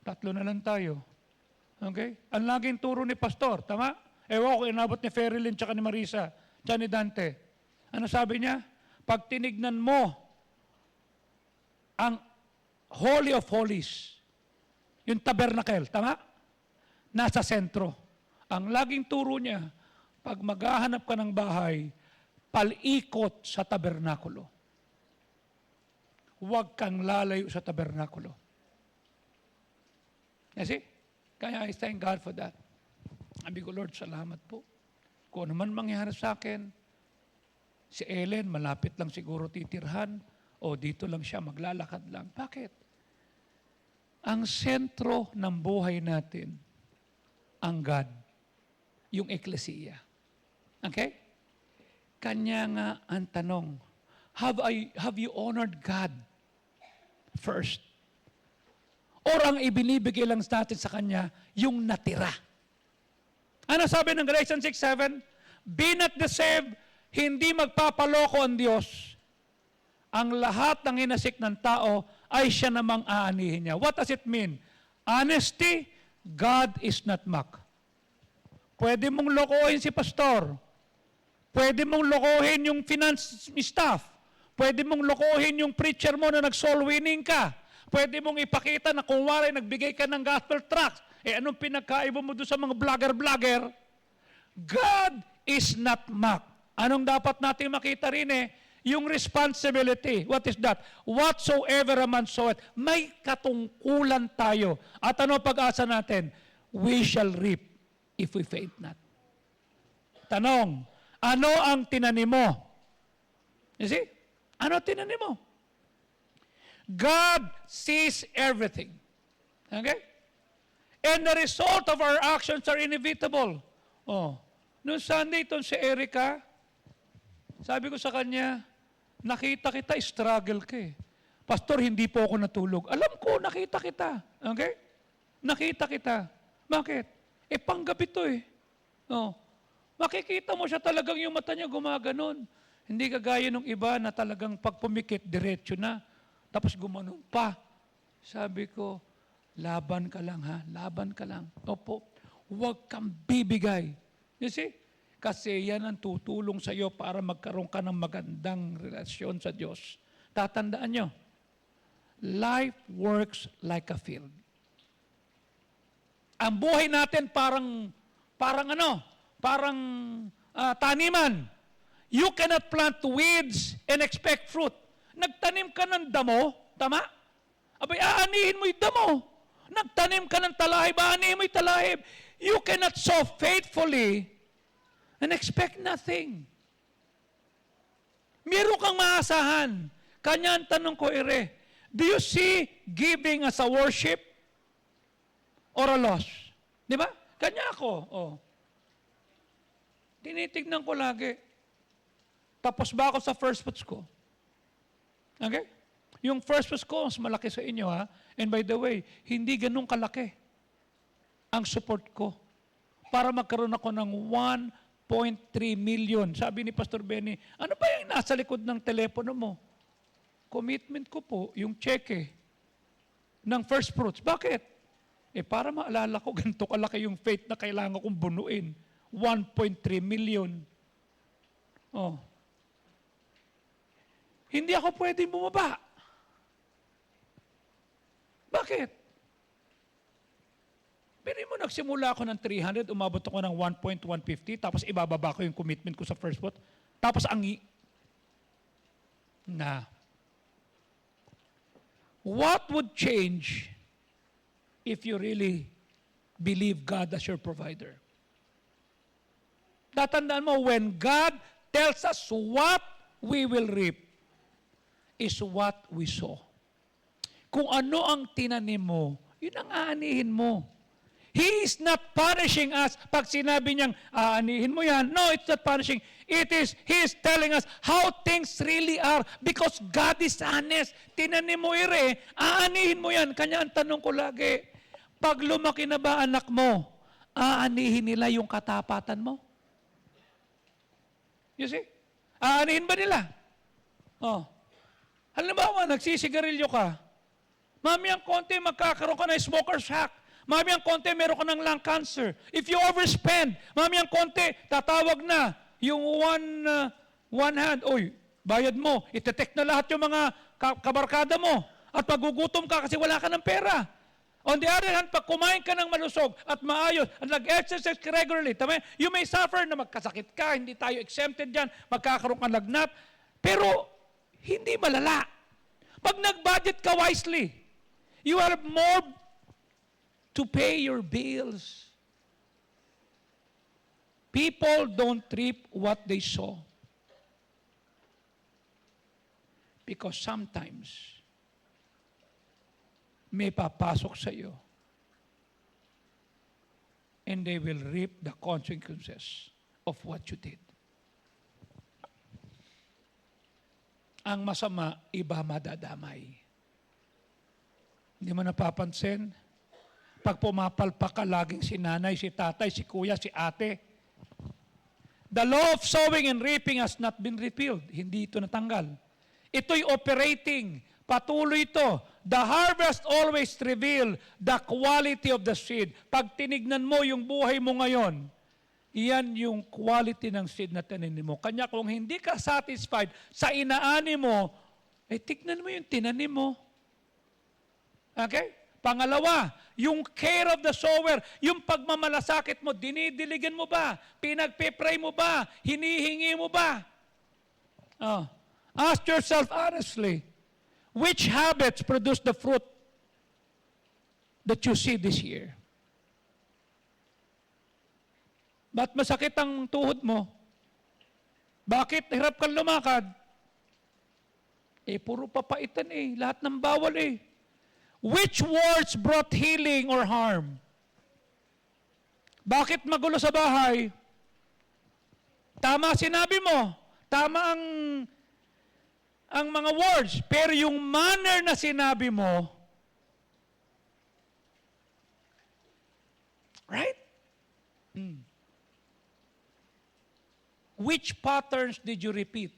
3 na lang tayo. Okay? Ang laging turo ni Pastor, tama? Ewan ko, inabot ni Ferilyn tsaka ni Marisa, tsaka ni Dante. Ano sabi niya? Pag tinignan mo ang Holy of Holies, yung tabernacle, tama? Nasa sentro. Ang laging turo niya, pag maghahanap ka ng bahay, palikot sa tabernakulo. Huwag kang lalayo sa tabernakulo. You see? Kaya I thank God for that. Sabi ko, Lord, salamat po. Kung ano man mangyari sa akin, si Ellen, malapit lang siguro titirhan, o dito lang siya, maglalakad lang. Bakit? Ang sentro ng buhay natin, ang God, yung eklesiya. Okay? Kanya nga ang tanong, have you honored God first? Or ang ibinibigay lang natin sa Kanya, yung natira. Ano sabi ng Galatians 6:7? Be not deceived, hindi magpapaloko ang Diyos. Ang lahat ng hinasik ng tao ay siya namang aanihin niya. What does it mean? Honesty, God is not mocked. Pwede mong lokohin si pastor. Pwede mong lokohin yung finance staff. Pwede mong lokohin yung preacher mo na nag-soul winning ka. Pwede mong ipakita na kung wala nagbigay ka ng gospel tracts. Anong pinagkaiba mo doon sa mga vlogger? God is not mocked. Anong dapat natin makita rin yung responsibility. What is that? Whatsoever a man soweth. May katungkulan tayo. At ano pag-asa natin? We shall reap if we faint not. Tanong, ano ang tinanim mo? You see? Ano tinanim mo? God sees everything. Okay? And the result of our actions are inevitable. Noong Sunday, itong si Erica, sabi ko sa kanya, nakita kita, struggle ka eh. Pastor, hindi po ako natulog. Alam ko, nakita kita. Okay? Nakita kita. Bakit? Panggabi to eh. Makikita mo siya talagang yung mata niya gumaganon. Hindi kagaya nung iba na talagang pag pumikit, diretso na. Tapos gumanon pa. Sabi ko, laban ka lang ha, laban ka lang. Opo, huwag kang bibigay. You see? Kasi yan ang tutulong sa iyo para magkaroon ka ng magandang relasyon sa Diyos. Tatandaan nyo, life works like a field. Ang buhay natin parang taniman. You cannot plant weeds and expect fruit. Nagtanim ka ng damo, tama? Abay, aanihin mo yung damo. Nagtanim ka ng talahib, aanihin mo yung talahib. You cannot sow faithfully and expect nothing. Meron kang maasahan. Kanya ang tanong ko, do you see giving as a worship or a loss? Di ba? Kanya ako. Oh. Tinitignan ko lagi. Tapos ba ako sa first fruits ko? Okay? Yung first fruits ko, mas malaki sa inyo ha. And by the way, hindi ganun kalaki ang support ko para magkaroon ako ng 1.3 million. Sabi ni Pastor Benny, ano ba yung nasa likod ng telepono mo? Commitment ko po, yung cheque ng first fruits. Bakit? Para maalala ko, ganito kalaki yung faith na kailangan kong bunuin. 1.3 million. Oh. Hindi ako pwedeng bumaba. Bakit? Pero mo nagsimula ako ng 300, umabot ako ng 1.150, tapos ibababa ko yung commitment ko sa first fruit. Tapos what would change if you really believe God as your provider? Tatandaan mo, when God tells us what we will reap, is what we sow. Kung ano ang tinanim mo, yun ang aanihin mo. He is not punishing us pag sinabi niyang, aanihin mo yan. No, it's not punishing. He is telling us how things really are because God is honest. Tinanim mo aanihin mo yan. Kanya ang tanong ko lagi, pag lumaki na ba anak mo, aanihin nila yung katapatan mo? You see? Aanihin ba nila? Oh. Halimbawa, nagsisigarilyo ka. Mami, ang konti, magkakaroon ka ng smoker's hack. Mami, ang konti, meron ka ng lung cancer. If you overspend, mami, ang konti, tatawag na yung one hand. Oy, bayad mo. Itetek na lahat yung mga kabarkada mo. At magugutom ka kasi wala ka ng pera. On the other hand, pag kumain ka ng malusog at maayos at nag-exercise regularly, you may suffer na magkasakit ka, hindi tayo exempted dyan, magkakaroon ka lagnat. Pero, hindi malala. Pag nag-budget ka wisely, you have more to pay your bills. People don't reap what they sow. Because sometimes, may papasok sa iyo and they will reap the consequences of what you did. Ang masama, iba madadamay. Hindi mo napapansin? Pag pumapalpak ka, laging si nanay, si tatay, si kuya, si ate. The law of sowing and reaping has not been repealed. Hindi ito natanggal. Ito'y operating. Patuloy ito. The harvest always reveal the quality of the seed. Pag tinignan mo yung buhay mo ngayon, iyan yung quality ng seed na tinanim mo. Kanya kung hindi ka satisfied sa inaani mo, tignan mo yung tinanim mo. Okay? Pangalawa, yung care of the sower, yung pagmamalasakit mo, dinidiligan mo ba? Pinagpipray mo ba? Hinihingi mo ba? Ask yourself honestly, which habits produce the fruit that you see this year? Ba't masakit ang tuhod mo? Bakit hirap kang lumakad? Puro papaitan lahat ng bawal Which words brought healing or harm? Bakit magulo sa bahay? Tama sinabi mo. Tama ang mga words. Pero yung manner na sinabi mo, right? Which patterns did you repeat?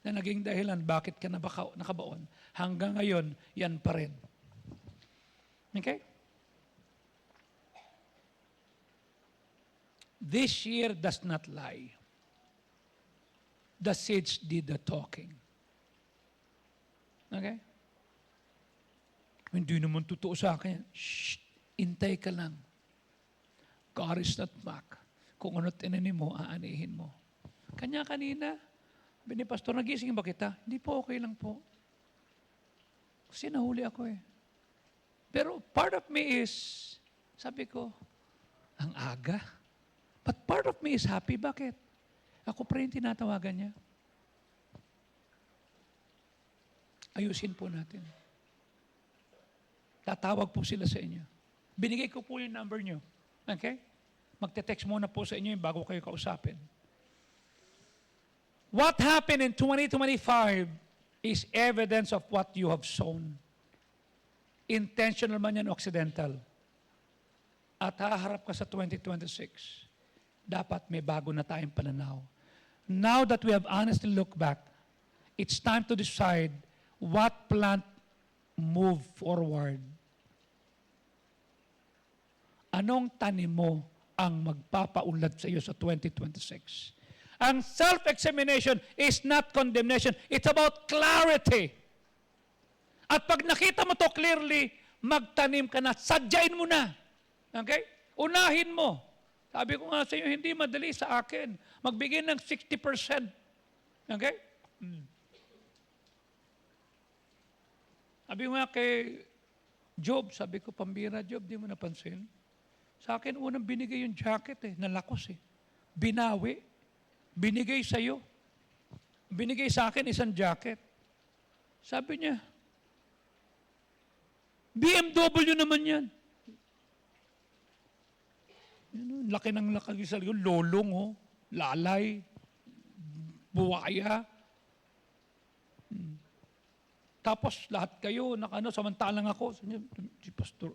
Na naging dahilan, bakit ka nakabaon? Hanggang ngayon, yan pa rin. Okay? This year does not lie. The seeds did the talking. Okay? Hindi naman totoo sa akin. Shh! Intay ka lang. God is not back. Kung ano tinanim mo, aanihin mo. Kanya kanina, sabi ni Pastor, nagising ba kita? Hindi po, okay lang po. Kasi nahuli ako eh. Pero part of me is, sabi ko, ang aga. But part of me is happy. Bakit? Ako pa rin tinatawagan niya. Ayusin po natin. Tatawag po sila sa inyo. Binigay ko po yung number nyo. Okay? Magte-text muna po sa inyo yung bago kayo kausapin. What happened in 2025 is evidence of what you have sown. Intentional man yan o accidental. At haharap ka sa 2026. Dapat may bago na tayong pananaw. Now that we have honestly looked back, it's time to decide what plant move forward. Anong tanim mo ang magpapaunlad sa iyo sa 2026? Ang self-examination is not condemnation. It's about clarity. At pag nakita mo to clearly, magtanim ka na. Sadyain mo na. Okay? Unahin mo. Sabi ko nga sa iyo, hindi madali sa akin. Magbigay ng 60%. Okay? Sabi ko nga kay Job, sabi ko, pambira Job, di mo napansin? Sa akin, unang binigay yung jacket nalakos Binawi. Binigay sa'yo. Binigay sa akin isang jacket. Sabi niya, BMW naman yan. Laki ng laki sa lolong, lalay, buwaya. Tapos lahat kayo, samantalang ako. Si Pastor,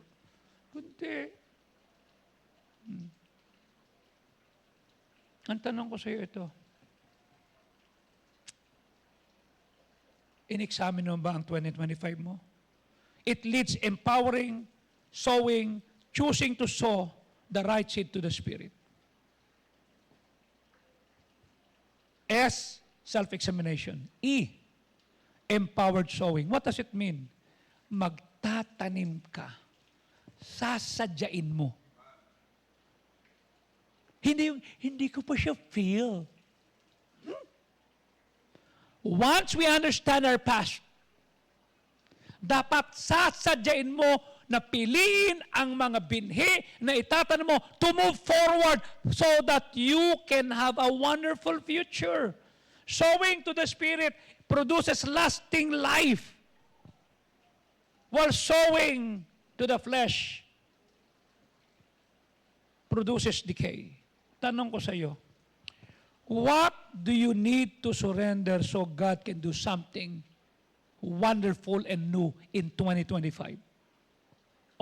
kundi. Ang tanong ko sa iyo ito, in-examine mo ba ang 2025 mo? It leads empowering, sowing, choosing to sow the right seed to the Spirit. S, self-examination. E, empowered sowing. What does it mean? Magtatanim ka. Sasadyain mo. Hindi ko pa siya feel. Once we understand our past, dapat sasadyain mo na piliin ang mga binhi na itatanim mo to move forward so that you can have a wonderful future. Sowing to the Spirit produces lasting life, while sowing to the flesh produces decay. Tanong ko sa iyo, what do you need to surrender so God can do something wonderful and new in 2025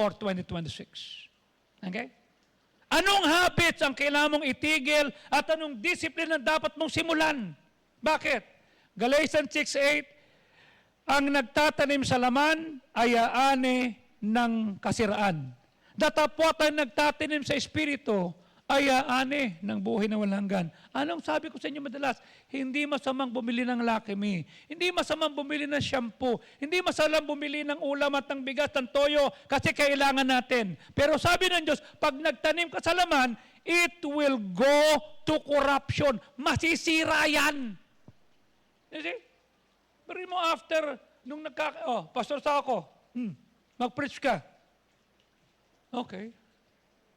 or 2026? Okay? Anong habits ang kailangan mong itigil at anong discipline ang dapat mong simulan? Bakit? Galatians 6:8, ang nagtatanim sa laman ay aani ng kasiraan. Datapwat ang nagtatanim sa Espiritu ay aani ng buhay na walang hanggan. Anong sabi ko sa inyo madalas? Hindi masamang bumili ng Lucky Me. Hindi masamang bumili ng shampoo. Hindi masamang bumili ng ulam at ng bigas, ng toyo, kasi kailangan natin. Pero sabi ng Diyos, pag nagtanim ka sa laman, it will go to corruption. Masisira yan. You see? Pero mo after, nung Pastor Sako, mag-preach ka. Okay.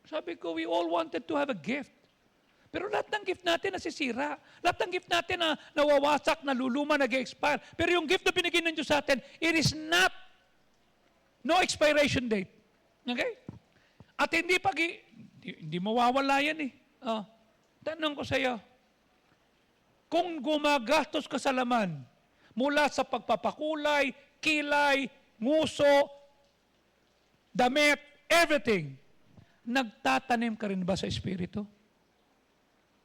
Sabi ko, we all wanted to have a gift. Pero lahat ng gift natin nasisira. Lahat ng gift natin na nawawasak, naluluma, nag-expire. Pero yung gift na binigay ng Diyos sa atin, it is not, no expiration date. Okay? At hindi mawawala yan Tanong ko sa iyo, kung gumagastos ka sa laman, mula sa pagpapakulay, kilay, nguso, damit, everything, nagtatanim ka rin ba sa Espiritu?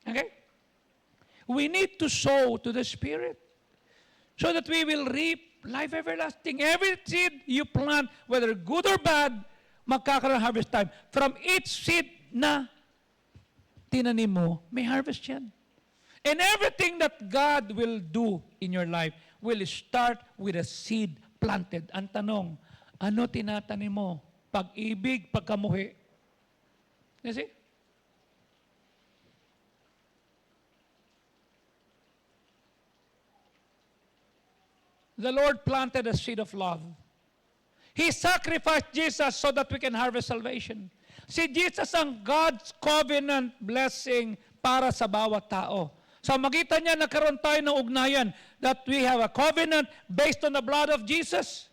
Okay? We need to sow to the Spirit so that we will reap life everlasting. Every seed you plant, whether good or bad, magkakaroon harvest time. From each seed na tinanim mo, may harvest yan. And everything that God will do in your life will start with a seed planted. Ang tanong, Ano tinatanim mo? Pag-ibig, pagkamuhi. You see? The Lord planted a seed of love. He sacrificed Jesus so that we can harvest salvation. Si Jesus ang God's covenant blessing para sa bawat tao. Sa magitan niya, nagkaroon tayo ng ugnayan that we have a covenant based on the blood of Jesus.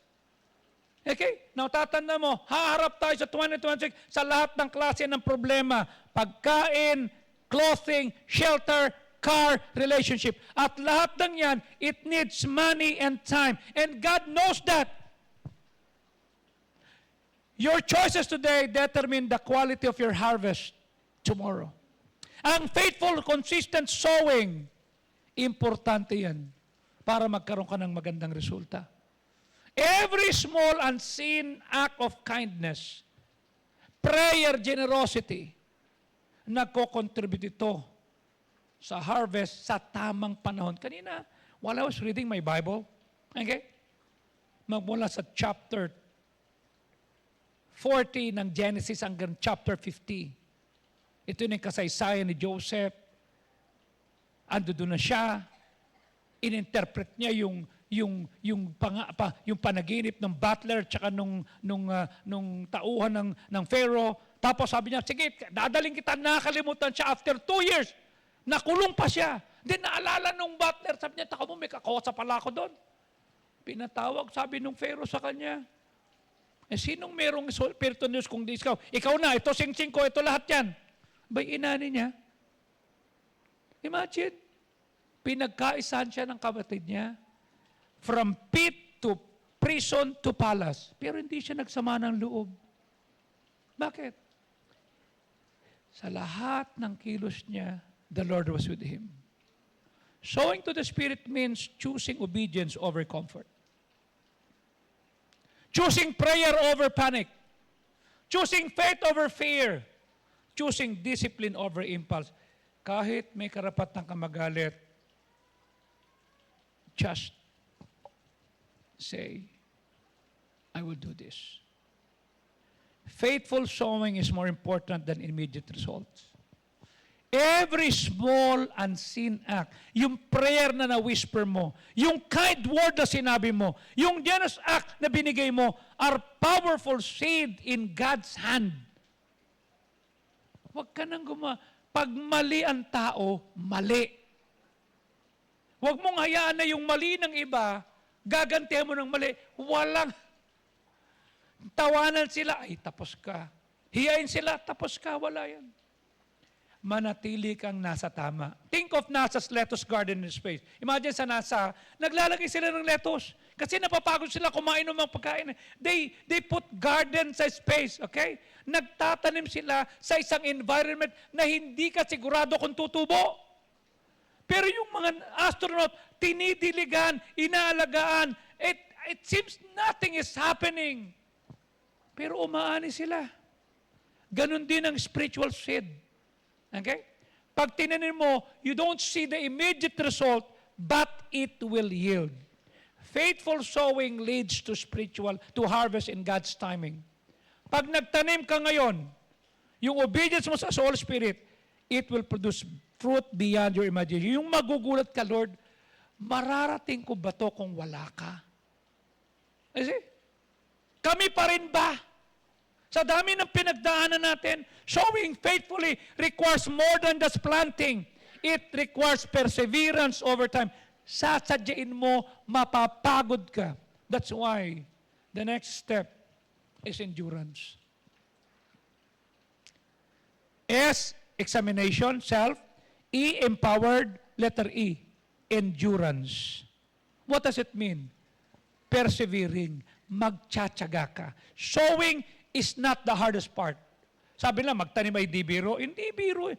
Okay? Now, tatanda mo, haharap tayo sa 2026 sa lahat ng klase ng problema. Pagkain, clothing, shelter, car, relationship. At lahat ng yan, it needs money and time. And God knows that. Your choices today determine the quality of your harvest tomorrow. Ang faithful, consistent sowing, importante yan para magkaroon ka ng magandang resulta. Every small unseen act of kindness, prayer, generosity, nagko-contribute ito sa harvest sa tamang panahon. Kanina, while I was reading my Bible, okay, magmula sa chapter 40 ng Genesis hanggang chapter 50. Ito yung kasaysayan ni Joseph. Ando doon na siya. Ininterpret niya yung panaginip ng butler tsaka nung tauhan ng Pharaoh. Tapos sabi niya, sige, dadaling kita, nakalimutan siya after 2 years. Nakulong pa siya. Then naalala nung butler, sabi niya, taka mo, may kakosa pala ako doon. Pinatawag, sabi nung Pharaoh sa kanya, sinong merong Espiritu Diyos kung di ikaw? Ikaw na, ito sing-sing ko, ito lahat yan. Bay inani niya. Imagine, pinagkaisahan siya ng kapatid niya from pit to prison to palace. Pero hindi siya nagsama ng loob. Bakit? Sa lahat ng kilos niya, the Lord was with him. Sowing to the Spirit means choosing obedience over comfort. Choosing prayer over panic. Choosing faith over fear. Choosing discipline over impulse. Kahit may karapatan ka magalit, just say, I will do this. Faithful sowing is more important than immediate results. Every small unseen act, yung prayer na na-whisper mo, yung kind word na sinabi mo, yung generous act na binigay mo, are powerful seed in God's hand. Huwag ka nang pag mali ang tao, mali. Huwag mong hayaan na yung mali ng iba, gagantihan mo ng mali. Walang tawanan sila, ay tapos ka. Hiyain sila, tapos ka, wala yan. Manatili kang nasa tama. Think of NASA's lettuce garden in space. Imagine sa NASA, naglalagay sila ng lettuce. Kasi napapagod sila kumain ng mga pagkain. They put garden sa space, okay? Nagtatanim sila sa isang environment na hindi ka sigurado kung tutubo. Pero yung mga astronaut, tinidiligan, inaalagaan, it seems nothing is happening. Pero umaani sila. Ganon din ang spiritual seed. Okay? Pag tinanim mo, you don't see the immediate result, but it will yield. Faithful sowing leads to harvest in God's timing. Pag nagtanim ka ngayon, yung obedience mo sa Holy Spirit, it will produce fruit beyond your imagination. Yung magugulat ka, Lord, mararating ko ba to kung wala ka? See? Kami pa rin ba? Sa dami ng pinagdaanan natin, sowing faithfully requires more than just planting. It requires perseverance over time. Sasadyain mo, mapapagod ka. That's why the next step is endurance. S, examination, self. E, empowered. Letter E, endurance. What does it mean? Persevering. Magtsatsaga ka. Sowing is not the hardest part. Sabi nila, magtanim ay di biro. Hindi biro eh.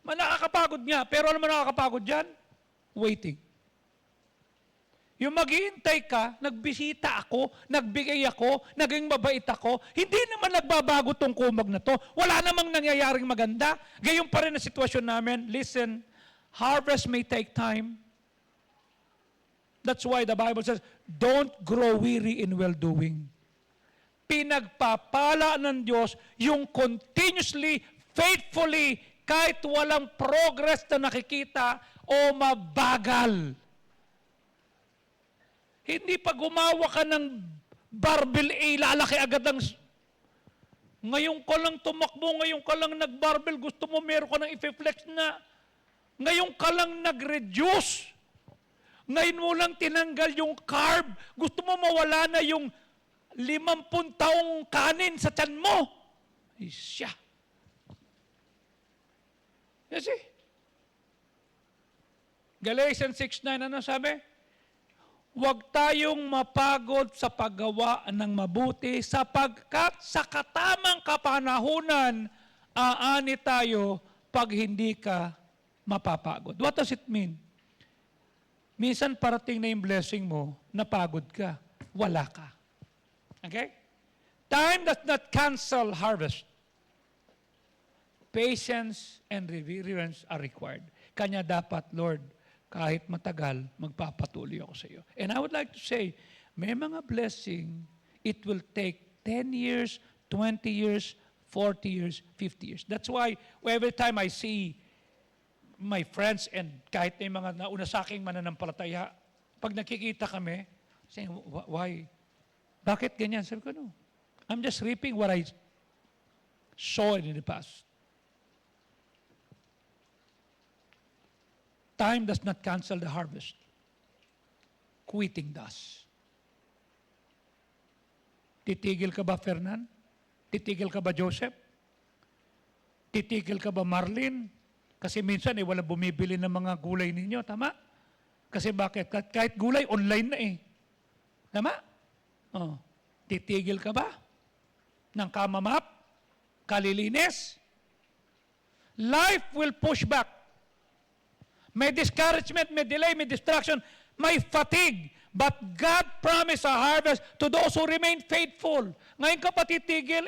Nakakapagod nga. Pero alam mo nakakapagod dyan? Waiting. Yung maghihintay ka, nagbisita ako, nagbigay ako, naging mabait ako, hindi naman nagbabago tong kumag na to. Wala namang nangyayaring maganda. Gayon pa rin ang sitwasyon namin. Listen, harvest may take time. That's why the Bible says, don't grow weary in well-doing. pinagpapala ng Diyos yung continuously, faithfully, kahit walang progress na nakikita o mabagal. Hindi pa gumawa ka ng barbell, lalaki agad ang... Ngayon ka lang tumakbo, ngayon ka lang nag-barbell, gusto mo meron ka ng i-flex na. Ngayon ka lang nag-reduce. Ngayon mo lang tinanggal yung carb. Gusto mo mawala na yung 50 taong kanin sa tiyan mo. Ay siya. Yes, eh. Galatians 6:9, ano sabi? Huwag tayong mapagod sa paggawa ng mabuti sapagkat sa katamang kapanahunan aani tayo pag hindi ka mapapagod. What does it mean? Minsan parating na yung blessing mo, napagod ka, wala ka. Okay? Time does not cancel harvest. Patience and reverence are required. Kanya dapat, Lord, kahit matagal, magpapatuloy ako sa iyo. And I would like to say, may mga blessing, it will take 10 years, 20 years, 40 years, 50 years. That's why every time I see my friends and kahit may mga nauna sa aking mananampalataya, pag nakikita kami, saying, why? Bakit ganyan? Sabi ko, no. I'm just reaping what I saw in the past. Time does not cancel the harvest. Quitting does. Titigil ka ba, Fernan? Titigil ka ba, Joseph? Titigil ka ba, Marlene? Kasi minsan wala bumibili ng mga gulay ninyo, tama? Kasi bakit? Kahit gulay, online na eh. Tama? Oh. Titigil ka ba? Ng kamamap? Kalilinis? Life will push back. May discouragement, may delay, may distraction, may fatigue. But God promised a harvest to those who remain faithful. Ngayon ka pa titigil,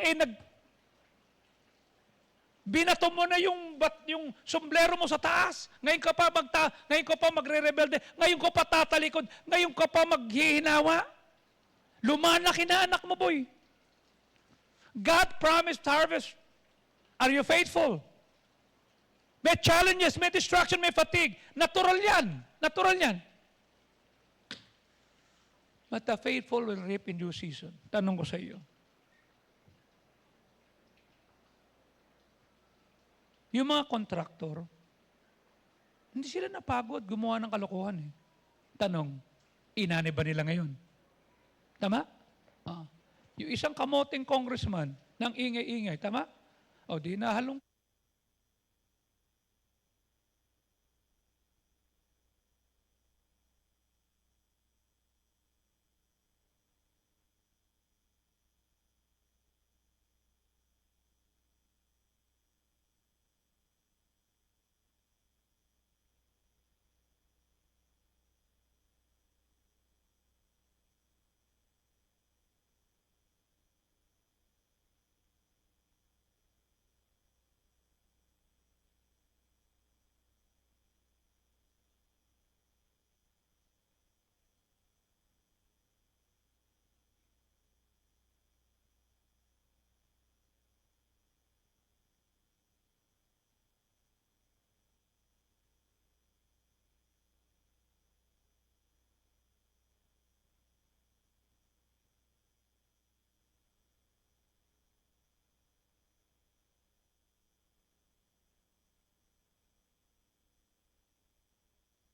binato mo na yung sombrero mo sa taas. Ngayon ka pa magre-rebelde. Ngayon ka pa tatalikod. Ngayon ka pa maghihinawa. Lumanak inaanak mo, boy. God promised harvest. Are you faithful? May challenges, may distraction, may fatigue. Natural yan. Natural yan. But the faithful will reap in due season. Tanong ko sa iyo. Yung mga kontraktor, hindi sila napagod gumawa ng kalokohan eh. Tanong, inani ba nila ngayon? Tama? Yung isang kamoting congressman ng ingay-ingay, tama? O di nahalong.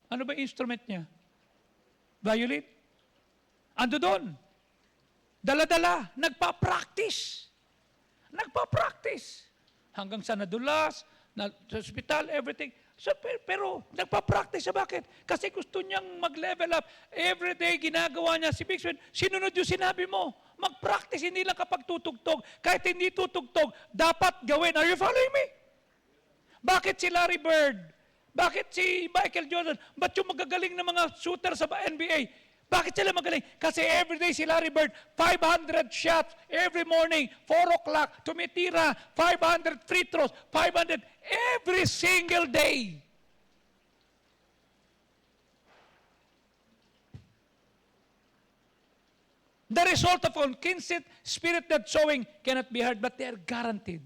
Ano ba instrument niya? Violin? Ando doon. Dala-dala. Nagpa-practice. Nagpa-practice. Hanggang sa nadulas, sa hospital, everything. So, pero nagpa-practice siya. Bakit? Kasi gusto niyang mag-level up. Every day, ginagawa niya. Si Big Sven, sinunod yung sinabi mo. Mag-practice, hindi lang kapag tutugtog. Kahit hindi tutugtog, dapat gawin. Are you following me? Bakit si Larry Bird? Bakit si Michael Jordan? Ba't yung magagaling na mga shooter sa NBA? Bakit sila magaling? Kasi everyday si Larry Bird, 500 shots every morning, 4 o'clock, tumitira, 500 free throws, 500 every single day. The result of unkinsed spirit-led sowing cannot be heard, but they are guaranteed.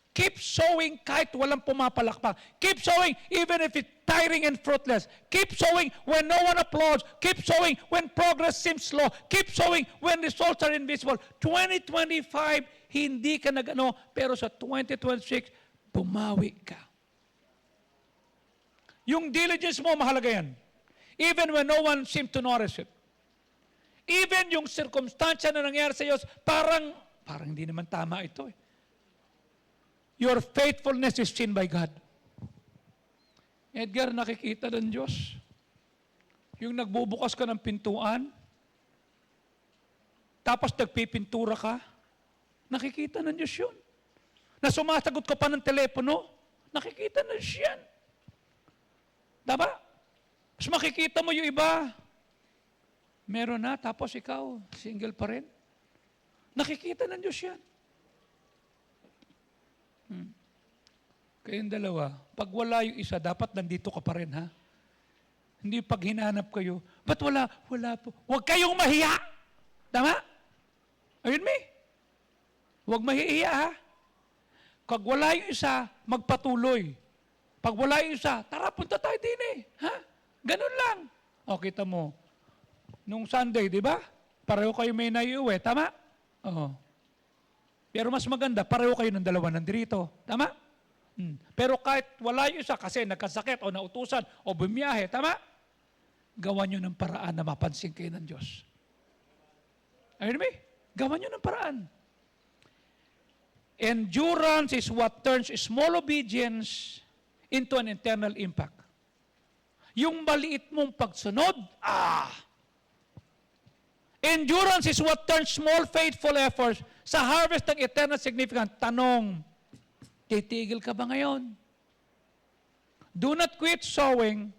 Keep sowing kahit walang pumapalakpak. Keep sowing even if it's tiring and fruitless. Keep sowing when no one applauds. Keep sowing when progress seems slow. Keep sowing when results are invisible. 2025, hindi ka nag-ano, pero sa 2026, bumawi ka. Yung diligence mo, mahalaga yan. Even when no one seems to notice it. Even yung circumstansya na nangyari sa iyo, parang hindi naman tama ito eh. Your faithfulness is seen by God. Edgar, nakikita ng Diyos. Yung nagbubukas ka ng pintuan, tapos nagpipintura ka, nakikita ng Diyos yun. Na sumasagot ka pa ng telepono, nakikita ng Diyos yan. Diba? Mas makikita mo yung iba, meron na, tapos ikaw, single pa rin. Nakikita ng Diyos yan. Kayong dalawa, pag wala yung isa, dapat nandito ka pa rin, ha? Hindi pag hinanap kayo, ba't wala? Wala po. Huwag kayong mahiya. Tama? Ayun mi? Huwag mahihiya, ha? Pag wala yung isa, magpatuloy. Pag wala yung isa, tara, punta tayo din eh. Ha? Ganun lang. O, kita mo, nung Sunday, di ba? Pareho kayo may naiuwi. Tama? Oo. Pero mas maganda, pareho kayo ng dalawa nandito. Tama? Pero kahit wala yung isa kasi nagkasakit o nautusan o bumiyahe, tama? Gawan nyo ng paraan na mapansin kayo ng Diyos. Ayun mo? Gawan nyo ng paraan. Endurance is what turns small obedience into an eternal impact. Yung maliit mong pagsunod, endurance is what turns small faithful efforts sa harvest ng eternal significance. Tanong, titigil ka ba ngayon? Do not quit sowing.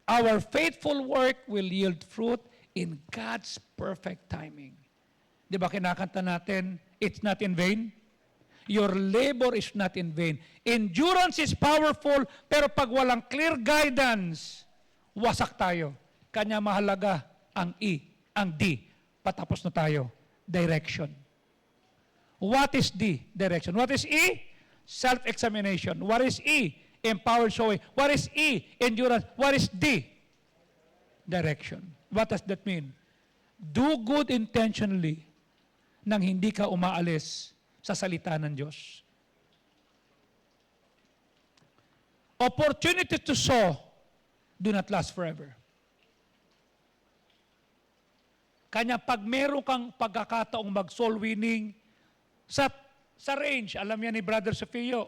Our faithful work will yield fruit in God's perfect timing. Di ba kinakanta natin, it's not in vain? Your labor is not in vain. Endurance is powerful, pero pag walang clear guidance, wasak tayo. Kanya mahalaga ang ang D. Patapos na tayo. Direction. What is D? Direction. What is E? Self-examination. What is E? Empowered sowing. What is E? Endurance. What is D? Direction. What does that mean? Do good intentionally nang hindi ka umaalis sa salita ng Diyos. Opportunity to sow do not last forever. Kanya pag meron kang pagkakataong mag-soul winning sa range, alam yan ni Brother Sofio,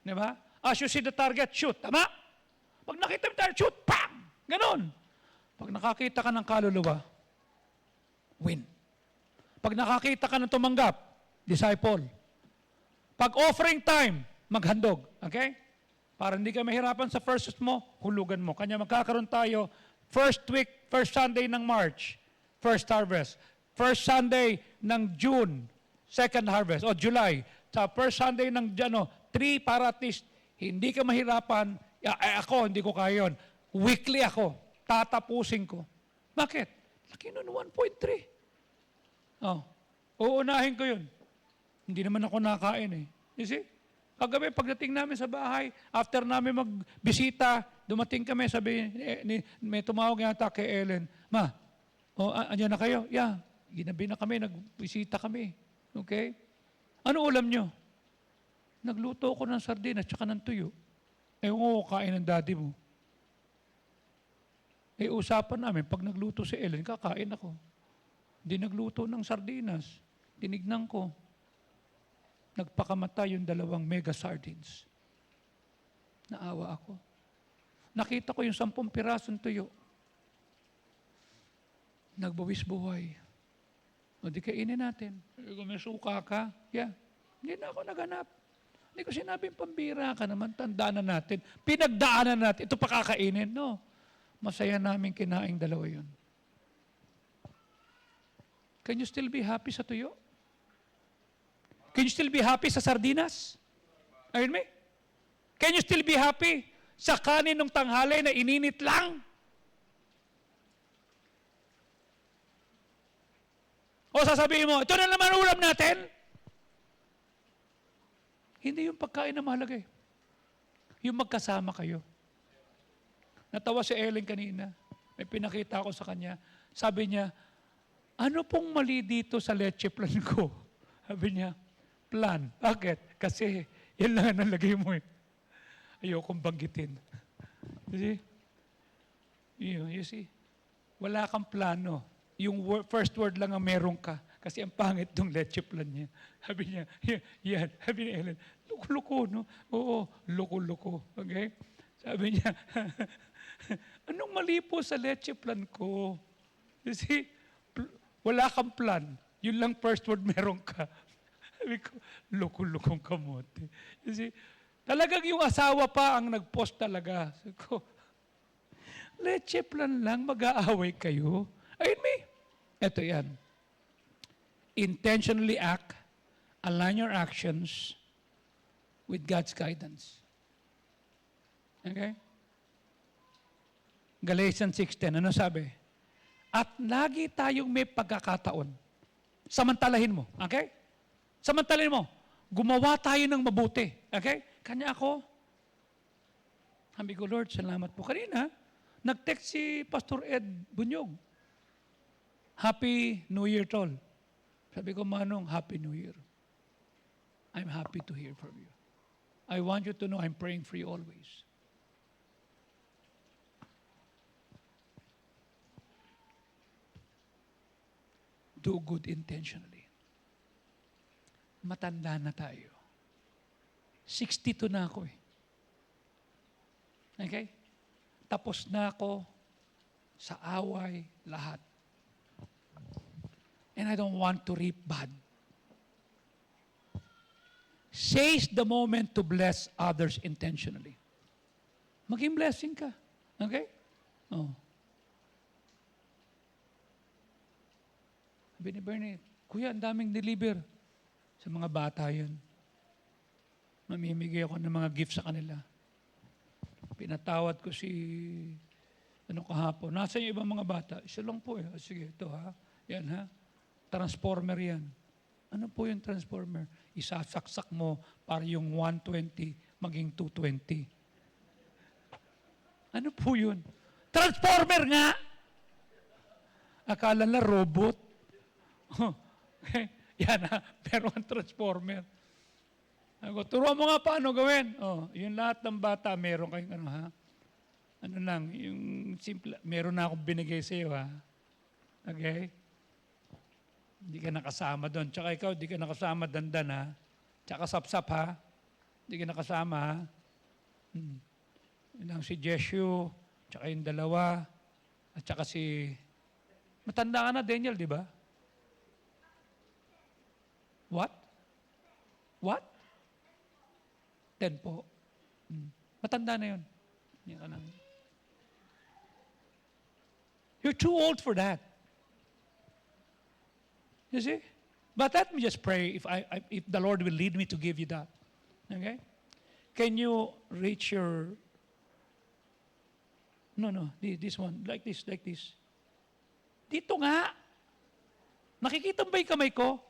di ba? As you see the target, shoot, tama? Pag nakita mo target, shoot, pang! Ganon. Pag nakakita ka ng kaluluwa, win. Pag nakakita ka ng tumanggap, disciple. Pag offering time, maghandog. Okay? Para hindi ka mahirapan sa first mo, hulugan mo. Kanya magkakaroon tayo, first week, first Sunday ng March, first harvest. First Sunday ng June, second harvest. O July. Sa first Sunday ng 3 para at least, hindi ka mahirapan. Ako, hindi ko kaya yun. Weekly ako. Tatapusin ko. Bakit? Laki nun, 1.3. Oh, uunahin ko yun. Hindi naman ako nakain eh. You see? Kagabi, pagdating namin sa bahay, after namin magbisita, dumating kami, sabi, may tumawag yata kay Ellen, Ma, andyan na kayo? Yeah, ginabi na kami, nagbisita kami. Okay? Ano ulam nyo? Nagluto ako ng sardinas at ng tuyo. Ewan ko, kain ng daddy mo. Usapan namin, pag nagluto si Ellen, kakain ako. Di nagluto ng sardinas. Tinignan ko. Nagpakamatay yung 2 mega sardines. Naawa ako. Nakita ko yung 10 pirasong tuyo. Nagbawis buhay. O di kainin natin. Kung may suka ka, yeah. Hindi na ako naganap. Hindi ko sinabing pambira ka naman, tandaan na natin. Pinagdaanan natin. Ito pa kakainin. No. Masaya namin kinaing 2 yun. Can you still be happy sa tuyo? Can you still be happy sa sardinas? Ayun me? Can you still be happy sa kanin ng tanghali na ininit lang? O sasabihin mo, ito na naman ulam natin. Hindi yung pagkain na mahalaga eh. Yung magkasama kayo. Natawa si Ellen kanina. May pinakita ko sa kanya. Sabi niya, ano pong mali dito sa leche plan ko? Sabi niya, plan. Bakit? Kasi yan lang ang nalagay mo eh. Ayokong banggitin. You see? You see? Wala kang plano. Yung first word lang ang meron ka. Kasi ang pangit ng leche plan niya. Sabi niya, yan. Sabi ni Ellen, loko-loko, no? Oo, loko-loko. Okay? Sabi niya, anong mali po sa leche plan ko? You see? Wala kang plan. Yun lang first word meron ka. Sabi ko, loko-lokong kamote. You see? Talagang yung asawa pa ang nag-post talaga. Sabi ko, leche plan lang, mag-aaway kayo. Ayun me. Ito yan. Intentionally act, align your actions with God's guidance. Okay? Galatians 6:10, ano sabi? At lagi tayong may pagkakataon. Samantalahin mo. Okay? Samantalahin mo. Gumawa tayo ng mabuti. Okay? Kanya ako. Sabi ko, Lord, salamat po. Kanina, nag-text si Pastor Ed Bunyog. Happy New Year, tol. Sabi ko, Manong, Happy New Year. I'm happy to hear from you. I want you to know I'm praying for you always. Do good intentionally. Matanda na tayo. 62 na ako eh. Okay? Tapos na ako sa away lahat. And I don't want to reap bad. Seize the moment to bless others intentionally. Maging blessing ka. Okay? Oh. Sabi ni Bernie, Kuya, ang daming deliver sa mga bata yun. Mamimigay ako ng mga gifts sa kanila. Pinatawad ko si kahapon. Nasaan yung ibang mga bata? Isa lang po eh. Sige, ito ha. Yan ha. Transformer yan. Ano po yung transformer? Isasaksak mo para yung 120 maging 220. Ano po yun? Transformer nga! Akala na robot. Okay. Yan ha. Pero ang transformer. Ako, turuan mo nga paano gawin. Yung lahat ng bata, meron kayong ano ha. Ano lang, yung simple, meron na akong binigay sa iyo ha. Okay? Hindi ka nakasama doon. Tsaka ikaw, hindi ka nakasama dandan ha. Tsaka sapsap ha. Hindi ka nakasama ha. Yun lang si Jeshu, tsaka yung dalawa, at tsaka si... Matanda ka na, Daniel, di ba? What? What? 10 po. Matanda na yun. You're too old for that. You see? But let me just pray if the Lord will lead me to give you that. Okay? Can you reach your... No, this one. Like this. Dito nga. Nakikita mo ba yung kamay ko?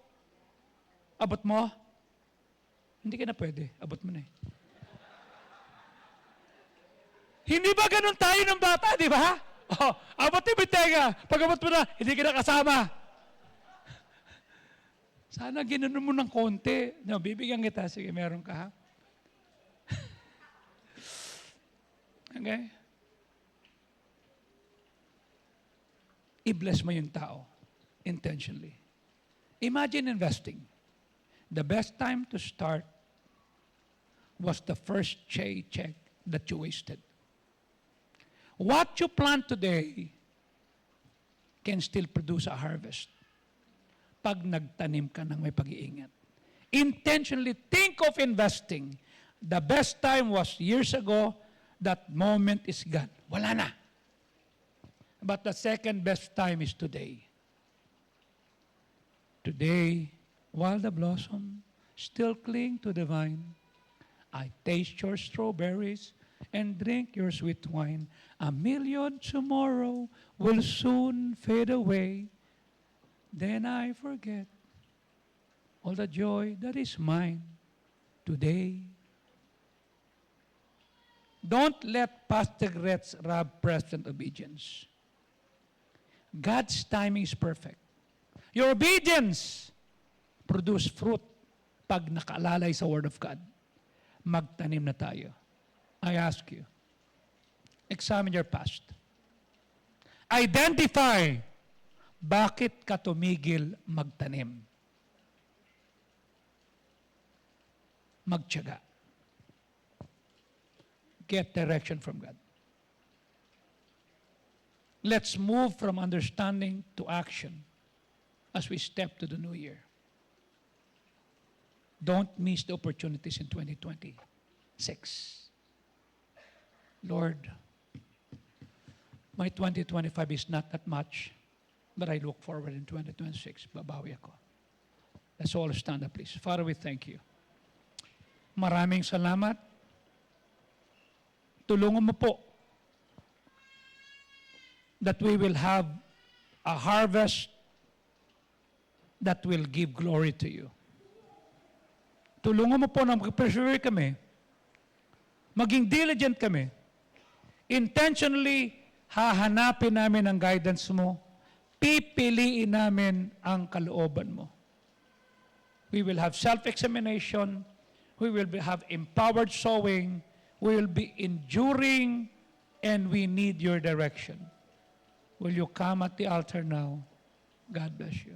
Abot mo? Hindi ka na pwede. Abot mo na eh. Hindi ba ganun tayo ng bata, di ba? Abot mo yung tenga. Pag abot mo na, hindi ka na kasama. Sana ginanon mo ng konti. No, bibigyan kita. Sige, meron ka ha. Okay? I-bless mo yung tao intentionally. Imagine investing. The best time to start was the first check that you wasted. What you plant today can still produce a harvest pag nagtanim ka ng may pag-iingat. Intentionally think of investing. The best time was years ago. That moment is gone. Wala na. But the second best time is today. Today, while the blossom still cling to the vine, I taste your strawberries and drink your sweet wine. A million tomorrow will soon fade away. then I forget all the joy that is mine today. Don't let past regrets rob present obedience. God's timing is perfect. Your obedience produce fruit pag nakaalalay sa Word of God. Magtanim na tayo. I ask you, examine your past. Identify bakit ka tumigil magtanim. Magtiyaga. Get direction from God. Let's move from understanding to action as we step to the new year. Don't miss the opportunities in 2026. Lord, my 2025 is not that much, but I look forward in 2026. Babawi ako. Let's all stand up, please. Father, we thank you. Maraming salamat. Tulungan mo po that we will have a harvest that will give glory to you. Tulungan mo po na mag-persevere kami, maging diligent kami, intentionally hahanapin namin ang guidance mo, pipiliin namin ang kalooban mo. We will have self-examination, we will have empowered sowing, we will be enduring, and we need your direction. Will you come at the altar now? God bless you.